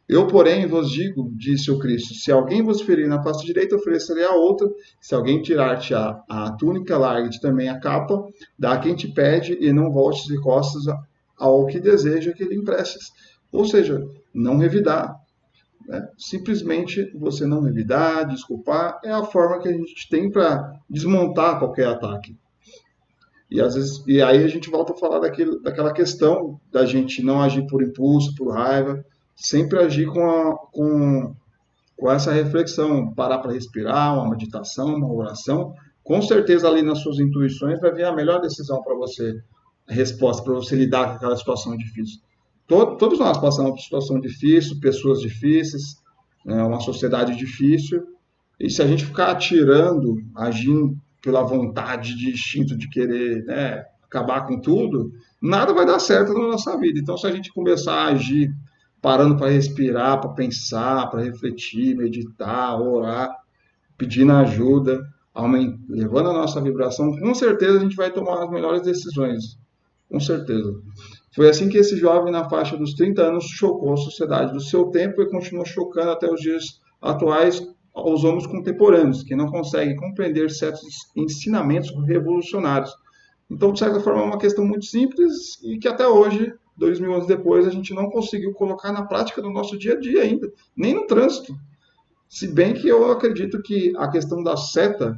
Eu, porém, vos digo, disse o Cristo, se alguém vos ferir na face direita, ofereça-lhe a outra. Se alguém tirar-te a túnica, largue-te também a capa. Dá a quem te pede e não voltes de costas ao que deseja que lhe emprestes. Ou seja, não revidar. né? Simplesmente você não revidar, desculpar, é a forma que a gente tem para desmontar qualquer ataque. E às vezes, e aí a gente volta a falar daquela questão da gente não agir por impulso, por raiva, sempre agir com essa reflexão, parar para respirar, uma meditação, uma oração. Com certeza ali nas suas intuições vai vir a melhor decisão para você, a resposta para você lidar com aquela situação difícil. Todos nós passamos por situação difícil, pessoas difíceis, né, uma sociedade difícil, e se a gente ficar atirando, agindo pela vontade de instinto de querer, né, acabar com tudo, nada vai dar certo na nossa vida. Então, se a gente começar a agir parando para respirar, para pensar, para refletir, meditar, orar, pedindo ajuda, levando a nossa vibração, com certeza a gente vai tomar as melhores decisões. Com certeza. Foi assim que esse jovem, na faixa dos 30 anos, chocou a sociedade do seu tempo e continua chocando até os dias atuais aos homens contemporâneos, que não conseguem compreender certos ensinamentos revolucionários. Então, de certa forma, é uma questão muito simples e que até hoje, 2000 anos depois, a gente não conseguiu colocar na prática no nosso dia a dia ainda, nem no trânsito. Se bem que eu acredito que a questão da seta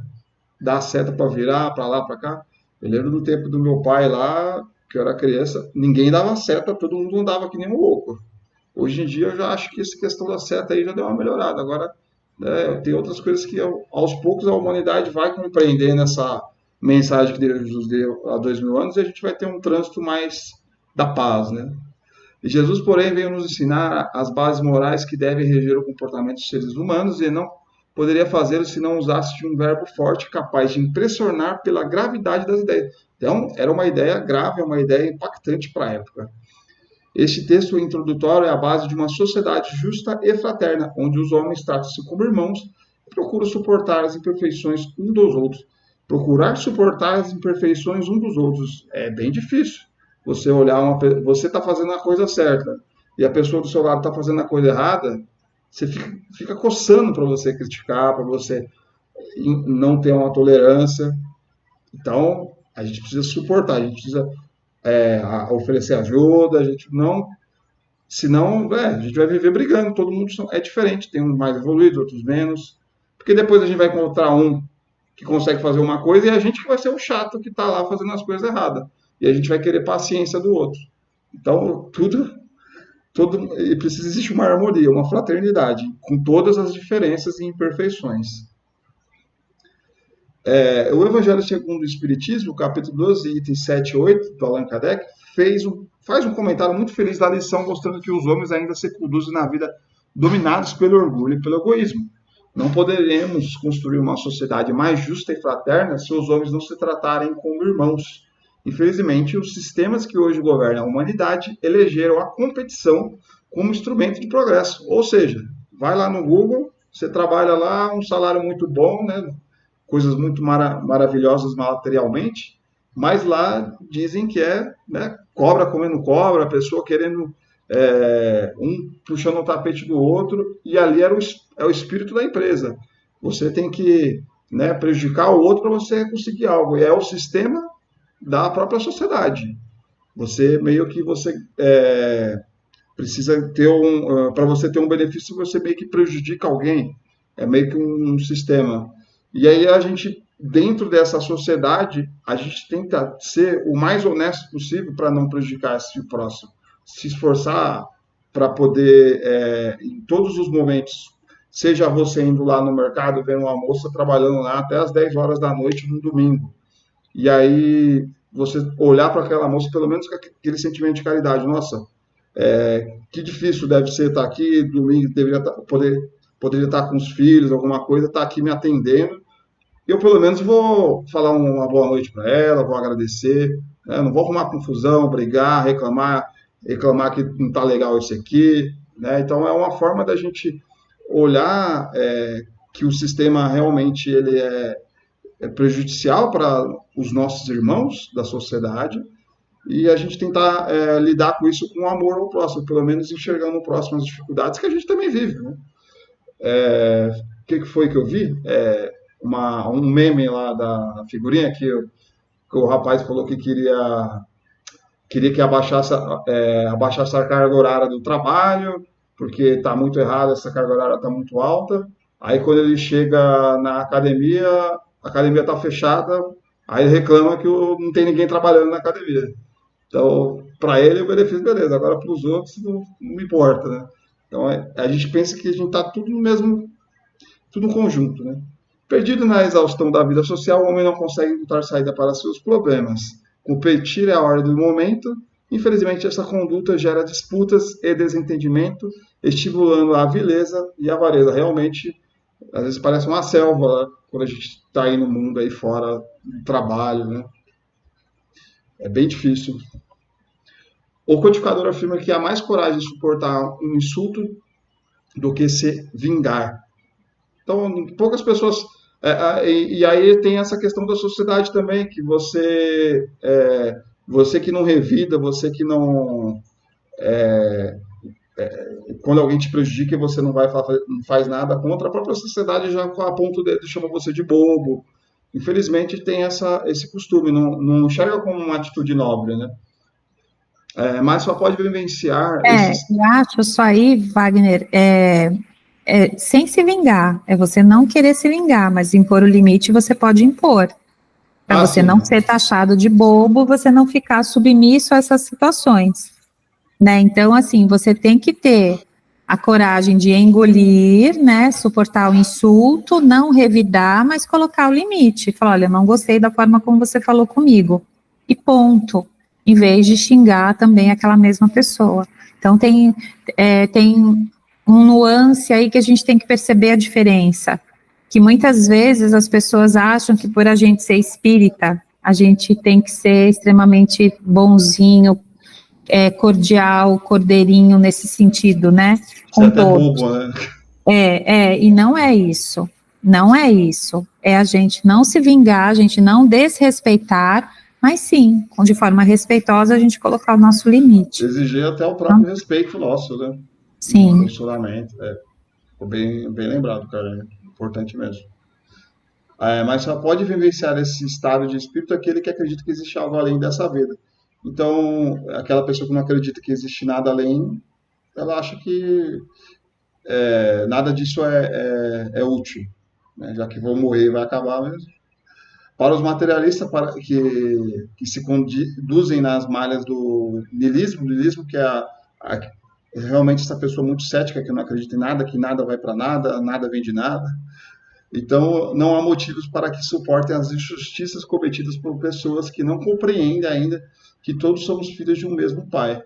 para virar, para lá, para cá, eu lembro do tempo do meu pai lá, que eu era criança, ninguém dava seta, todo mundo andava que nem um louco. Hoje em dia eu já acho que essa questão da seta aí já deu uma melhorada. Agora, né, tem outras coisas que aos poucos a humanidade vai compreendendo essa mensagem que Jesus deu há 2000 anos e a gente vai ter um trânsito mais da paz, né? E Jesus, porém, veio nos ensinar as bases morais que devem reger o comportamento dos seres humanos e não poderia fazê-lo se não usasse de um verbo forte capaz de impressionar pela gravidade das ideias. Então, era uma ideia grave, uma ideia impactante para a época. Este texto introdutório é a base de uma sociedade justa e fraterna, onde os homens tratam-se como irmãos e procuram suportar as imperfeições um dos outros. Procurar suportar as imperfeições um dos outros é bem difícil. Você olhar você está fazendo a coisa certa e a pessoa do seu lado está fazendo a coisa errada, você fica coçando para você criticar, para você não ter uma tolerância. Então, a gente precisa suportar, a gente precisa oferecer ajuda, a gente não... Senão, a gente vai viver brigando, todo mundo é diferente, tem uns mais evoluídos, outros menos. Porque depois a gente vai encontrar um que consegue fazer uma coisa e a gente que vai ser o chato que está lá fazendo as coisas erradas. E a gente vai querer paciência do outro. Então, e precisa existir uma harmonia, uma fraternidade, com todas as diferenças e imperfeições. O Evangelho segundo o Espiritismo, capítulo 12, itens 7 e 8, do Allan Kardec, faz um comentário muito feliz da lição, mostrando que os homens ainda se conduzem na vida dominados pelo orgulho e pelo egoísmo. Não poderemos construir uma sociedade mais justa e fraterna se os homens não se tratarem como irmãos. Infelizmente, os sistemas que hoje governam a humanidade elegeram a competição como instrumento de progresso. Ou seja, vai lá no Google, você trabalha lá, um salário muito bom, né? Coisas muito maravilhosas materialmente, mas lá dizem que cobra comendo cobra, a pessoa querendo um puxando o tapete do outro, e ali é o espírito da empresa. Você tem que prejudicar o outro para você conseguir algo, e é o sistema da própria sociedade. Você precisa ter para você ter um benefício, você meio que prejudica alguém, é meio que um sistema. E aí a gente, dentro dessa sociedade, a gente tenta ser o mais honesto possível para não prejudicar esse próximo. Se esforçar para poder, em todos os momentos, seja você indo lá no mercado, vendo uma moça trabalhando lá até as 10 horas da noite no domingo. E aí você olhar para aquela moça, pelo menos com aquele sentimento de caridade. Nossa, que difícil deve ser estar aqui, domingo poderia estar com os filhos, alguma coisa, estar aqui me atendendo. Eu, pelo menos, vou falar uma boa noite para ela, vou agradecer, né? Não vou arrumar confusão, brigar, reclamar que não está legal isso aqui, né? Então, é uma forma da gente olhar que o sistema realmente ele é prejudicial para os nossos irmãos da sociedade e a gente tentar lidar com isso com amor ao próximo, pelo menos enxergando o próximo as dificuldades que a gente também vive, né? O que foi que eu vi? Um meme lá da figurinha que o rapaz falou que queria que abaixasse a carga horária do trabalho, porque está muito errado, essa carga horária está muito alta. Aí quando ele chega na academia, a academia está fechada, aí ele reclama que não tem ninguém trabalhando na academia. Então, para ele o benefício, beleza, agora para os outros não importa, né? Então, a gente pensa que a gente está tudo no mesmo, tudo no conjunto, né? Perdido na exaustão da vida social, o homem não consegue encontrar saída para seus problemas. Competir é a ordem do momento. Infelizmente, essa conduta gera disputas e desentendimento, estimulando a avileza e a avareza. Realmente, às vezes parece uma selva, né? Quando a gente está aí no mundo, aí fora do trabalho, né? É bem difícil. O codificador afirma que há mais coragem de suportar um insulto do que se vingar. Então, poucas pessoas... e aí tem essa questão da sociedade também, que você que não revida, você que não... quando alguém te prejudica e você não faz nada contra, a própria sociedade já aponta o dedo e chama você de bobo. Infelizmente tem esse costume, não enxerga como uma atitude nobre, né? Mas só pode vivenciar... Eu acho isso aí, Wagner, sem se vingar, é você não querer se vingar, mas impor o limite você pode impor, para você sim. não ser taxado de bobo, você não ficar submisso a essas situações, né? Então, assim, você tem que ter a coragem de engolir, né, suportar o insulto, não revidar, mas colocar o limite, falar, olha, eu não gostei da forma como você falou comigo, e ponto, em vez de xingar também aquela mesma pessoa. Então, tem um nuance aí que a gente tem que perceber a diferença, que muitas vezes as pessoas acham que por a gente ser espírita, a gente tem que ser extremamente bonzinho, cordial, cordeirinho nesse sentido, né? Você é até bobo, né? E não é isso, não é isso, é a gente não se vingar, a gente não desrespeitar, mas sim, de forma respeitosa, a gente colocar o nosso limite. Exigir até o próprio respeito nosso, né? Sim. No funcionamento. Ficou bem lembrado, cara. É importante mesmo. Mas só pode vivenciar esse estado de espírito aquele que acredita que existe algo além dessa vida. Então, aquela pessoa que não acredita que existe nada além, ela acha que nada disso é útil, né? Já que vou morrer e vai acabar mesmo. Para os materialistas que se conduzem nas malhas do niilismo que é realmente essa pessoa muito cética, que não acredita em nada, que nada vai para nada, nada vem de nada. Então, não há motivos para que suportem as injustiças cometidas por pessoas que não compreendem ainda que todos somos filhos de um mesmo Pai.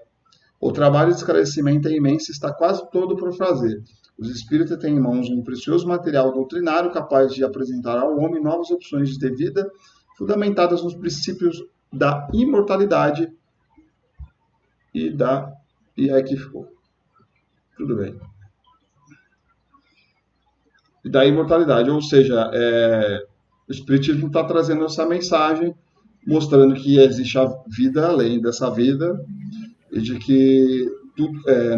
O trabalho de esclarecimento é imenso e está quase todo por fazer. Os espíritas têm em mãos um precioso material doutrinário capaz de apresentar ao homem novas opções de vida fundamentadas nos princípios da imortalidade e aí que ficou. Tudo bem. E da imortalidade, ou seja, o Espiritismo está trazendo essa mensagem, mostrando que existe a vida além dessa vida, e de que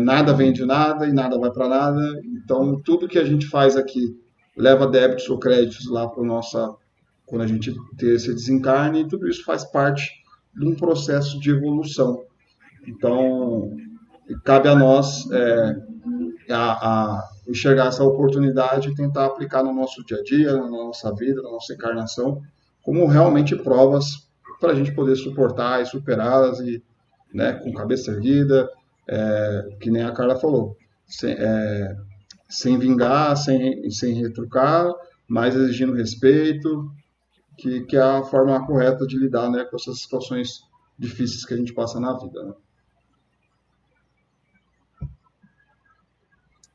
nada vem de nada e nada vai para nada. Então, tudo que a gente faz aqui leva débitos ou créditos lá para quando a gente ter esse desencarne, e tudo isso faz parte de um processo de evolução. Então, cabe a nós enxergar essa oportunidade e tentar aplicar no nosso dia a dia, na nossa vida, na nossa encarnação, como realmente provas para a gente poder suportar e superá-las, e, né, com cabeça erguida, que nem a Carla falou, sem vingar, sem retrucar, mas exigindo respeito, que é a forma correta de lidar, né, com essas situações difíceis que a gente passa na vida, né?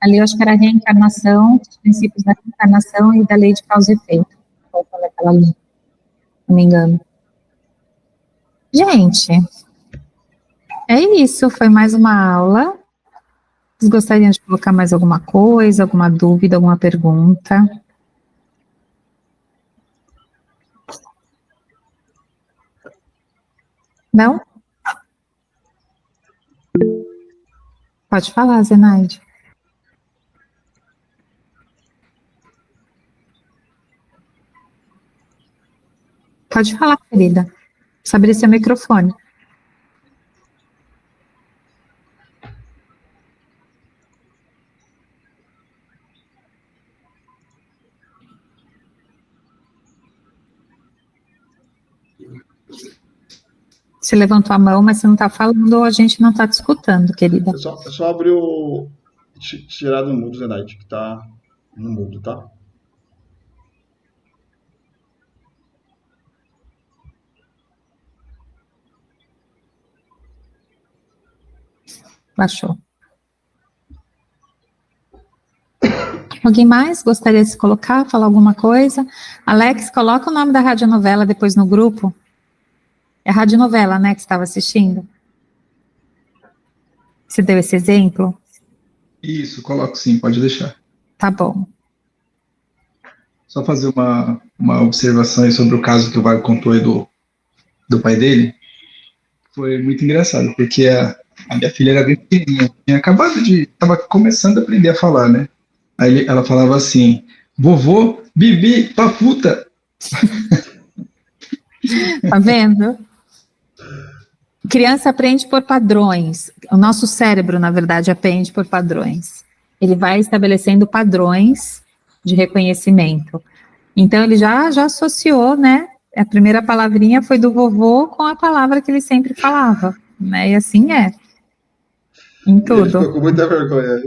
Ali eu acho que era a reencarnação, os princípios da reencarnação e da lei de causa e efeito. Faltando aquela ali, não me engano. Gente, é isso, foi mais uma aula. Vocês gostariam de colocar mais alguma coisa, alguma dúvida, alguma pergunta? Não? Pode falar, Zenaide. Pode falar, querida. Precisa abrir seu microfone. Você levantou a mão, mas você não está falando ou a gente não está te escutando, querida. É só abrir o. Tirar do mudo, Zenaide, que tá no mudo, tá? Baixou. Alguém mais gostaria de se colocar, falar alguma coisa? Alex, coloca o nome da radionovela depois no grupo. É radionovela, né, que você estava assistindo? Você deu esse exemplo? Isso, coloco sim, pode deixar. Tá bom. Só fazer uma observação aí sobre o caso que o Vago contou aí do pai dele. Foi muito engraçado, porque a minha filha era bem pequenininha, tava começando a aprender a falar, né? Aí ela falava assim, vovô, bibi, paputa. Tá vendo? Criança aprende por padrões. O nosso cérebro, na verdade, aprende por padrões. Ele vai estabelecendo padrões de reconhecimento. Então, ele já associou, né? A primeira palavrinha foi do vovô com a palavra que ele sempre falava, né? E assim é. Em E ele ficou tudo. com muita vergonha.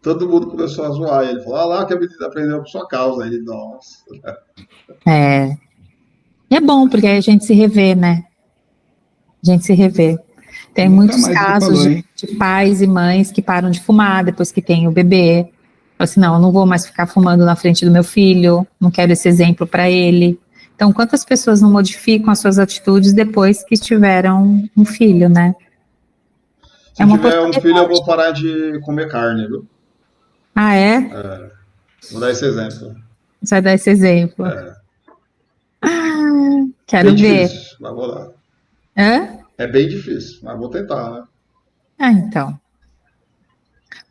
Todo mundo começou a zoar. Ele falou: ah lá que a menina aprendeu por sua causa. Ele, nossa. É. E é bom, porque aí a gente se revê, né? A gente se revê. Tem Nunca muitos mais ele casos falou, hein? de pais e mães que param de fumar depois que tem o bebê. Falam assim, não, eu não vou mais ficar fumando na frente do meu filho, não quero esse exemplo para ele. Então, quantas pessoas não modificam as suas atitudes depois que tiveram um filho, né? Se É uma tiver um filho, eu oportunidade. vou parar de comer carne, viu? Ah, é? Vou dar esse exemplo. Você vai dar esse exemplo. É Quero bem ver. difícil, mas vou lá. Hã? É bem difícil, mas vou tentar, né? Ah, então.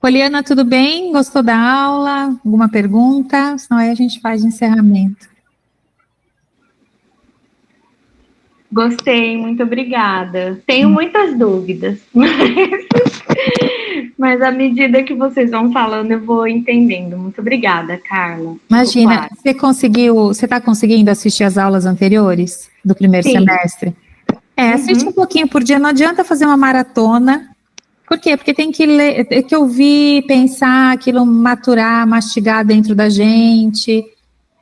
Poliana, tudo bem? Gostou da aula? Alguma pergunta? Senão aí a gente faz de encerramento. Gostei, muito obrigada. Tenho muitas dúvidas, mas à medida que vocês vão falando, eu vou entendendo. Muito obrigada, Carla. Imagina, você está conseguindo assistir as aulas anteriores do primeiro Sim. semestre? Assiste um pouquinho por dia, não adianta fazer uma maratona. Por quê? Porque tem que ler, tem que ouvir, pensar, aquilo maturar, mastigar dentro da gente.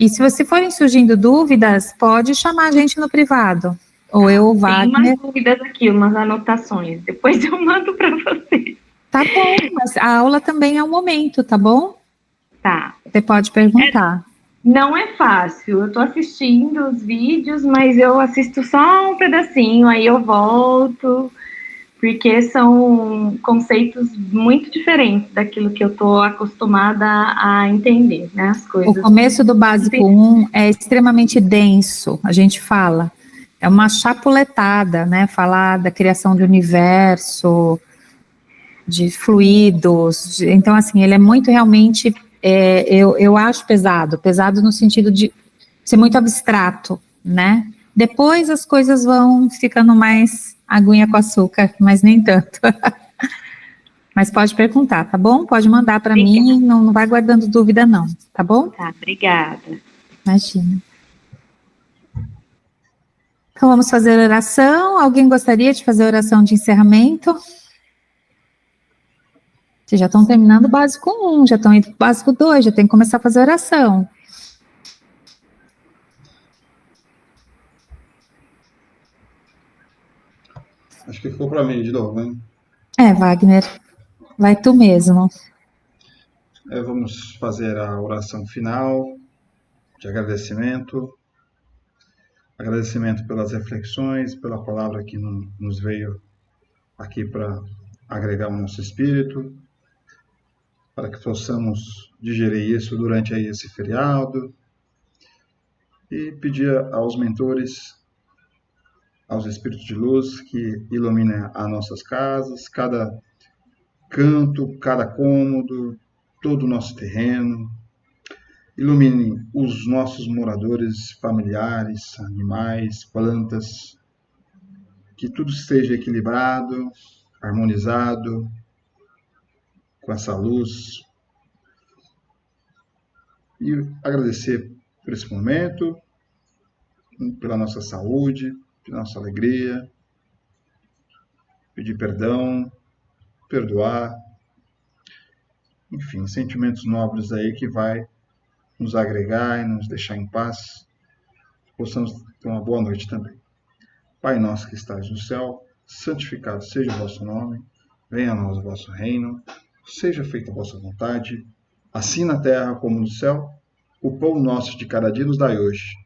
E se você forem surgindo dúvidas, pode chamar a gente no privado. Ou eu, ou Tem Wagner. umas dúvidas aqui, umas anotações. Depois eu mando para vocês. Tá bom, mas a aula também é um momento, tá bom? Tá. Você pode perguntar. Não é fácil. Eu tô assistindo os vídeos, mas eu assisto só um pedacinho, aí eu volto, porque são conceitos muito diferentes daquilo que eu tô acostumada a entender, né? As O coisas. começo do básico 1 é extremamente denso, a gente fala. É uma chapuletada, né? Falar da criação do universo, de fluidos. Então, assim, ele é muito realmente, eu acho pesado no sentido de ser muito abstrato, né? Depois as coisas vão ficando mais aguinha com açúcar, mas nem tanto. Mas pode perguntar, tá bom? Pode mandar para mim, não vai guardando dúvida não, tá bom? Tá, obrigada. Imagina. Então vamos fazer oração. Alguém gostaria de fazer oração de encerramento? Vocês já estão terminando o básico 1, já estão indo para o básico 2, já tem que começar a fazer oração. Acho que ficou para mim de novo, hein? Wagner, vai tu mesmo. Vamos fazer a oração final de agradecimento. Agradecimento pelas reflexões, pela palavra que nos veio aqui para agregar o nosso espírito, para que possamos digerir isso durante aí esse feriado e pedir aos mentores, aos espíritos de luz que iluminem as nossas casas, cada canto, cada cômodo, todo o nosso terreno, ilumine os nossos moradores, familiares, animais, plantas, que tudo esteja equilibrado, harmonizado com essa luz. E agradecer por esse momento, pela nossa saúde, pela nossa alegria, pedir perdão, perdoar, enfim, sentimentos nobres aí que vai nos agregar e nos deixar em paz. Possamos ter uma boa noite também. Pai nosso que estás no céu, santificado seja o vosso nome, venha a nós o vosso reino, seja feita a vossa vontade, assim na terra como no céu. O pão nosso de cada dia nos dai hoje.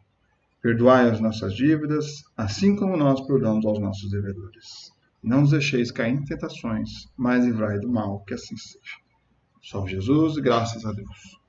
Perdoai as nossas dívidas, assim como nós perdoamos aos nossos devedores. Não nos deixeis cair em tentações, mas livrai do mal, que assim seja. Salve Jesus e graças a Deus.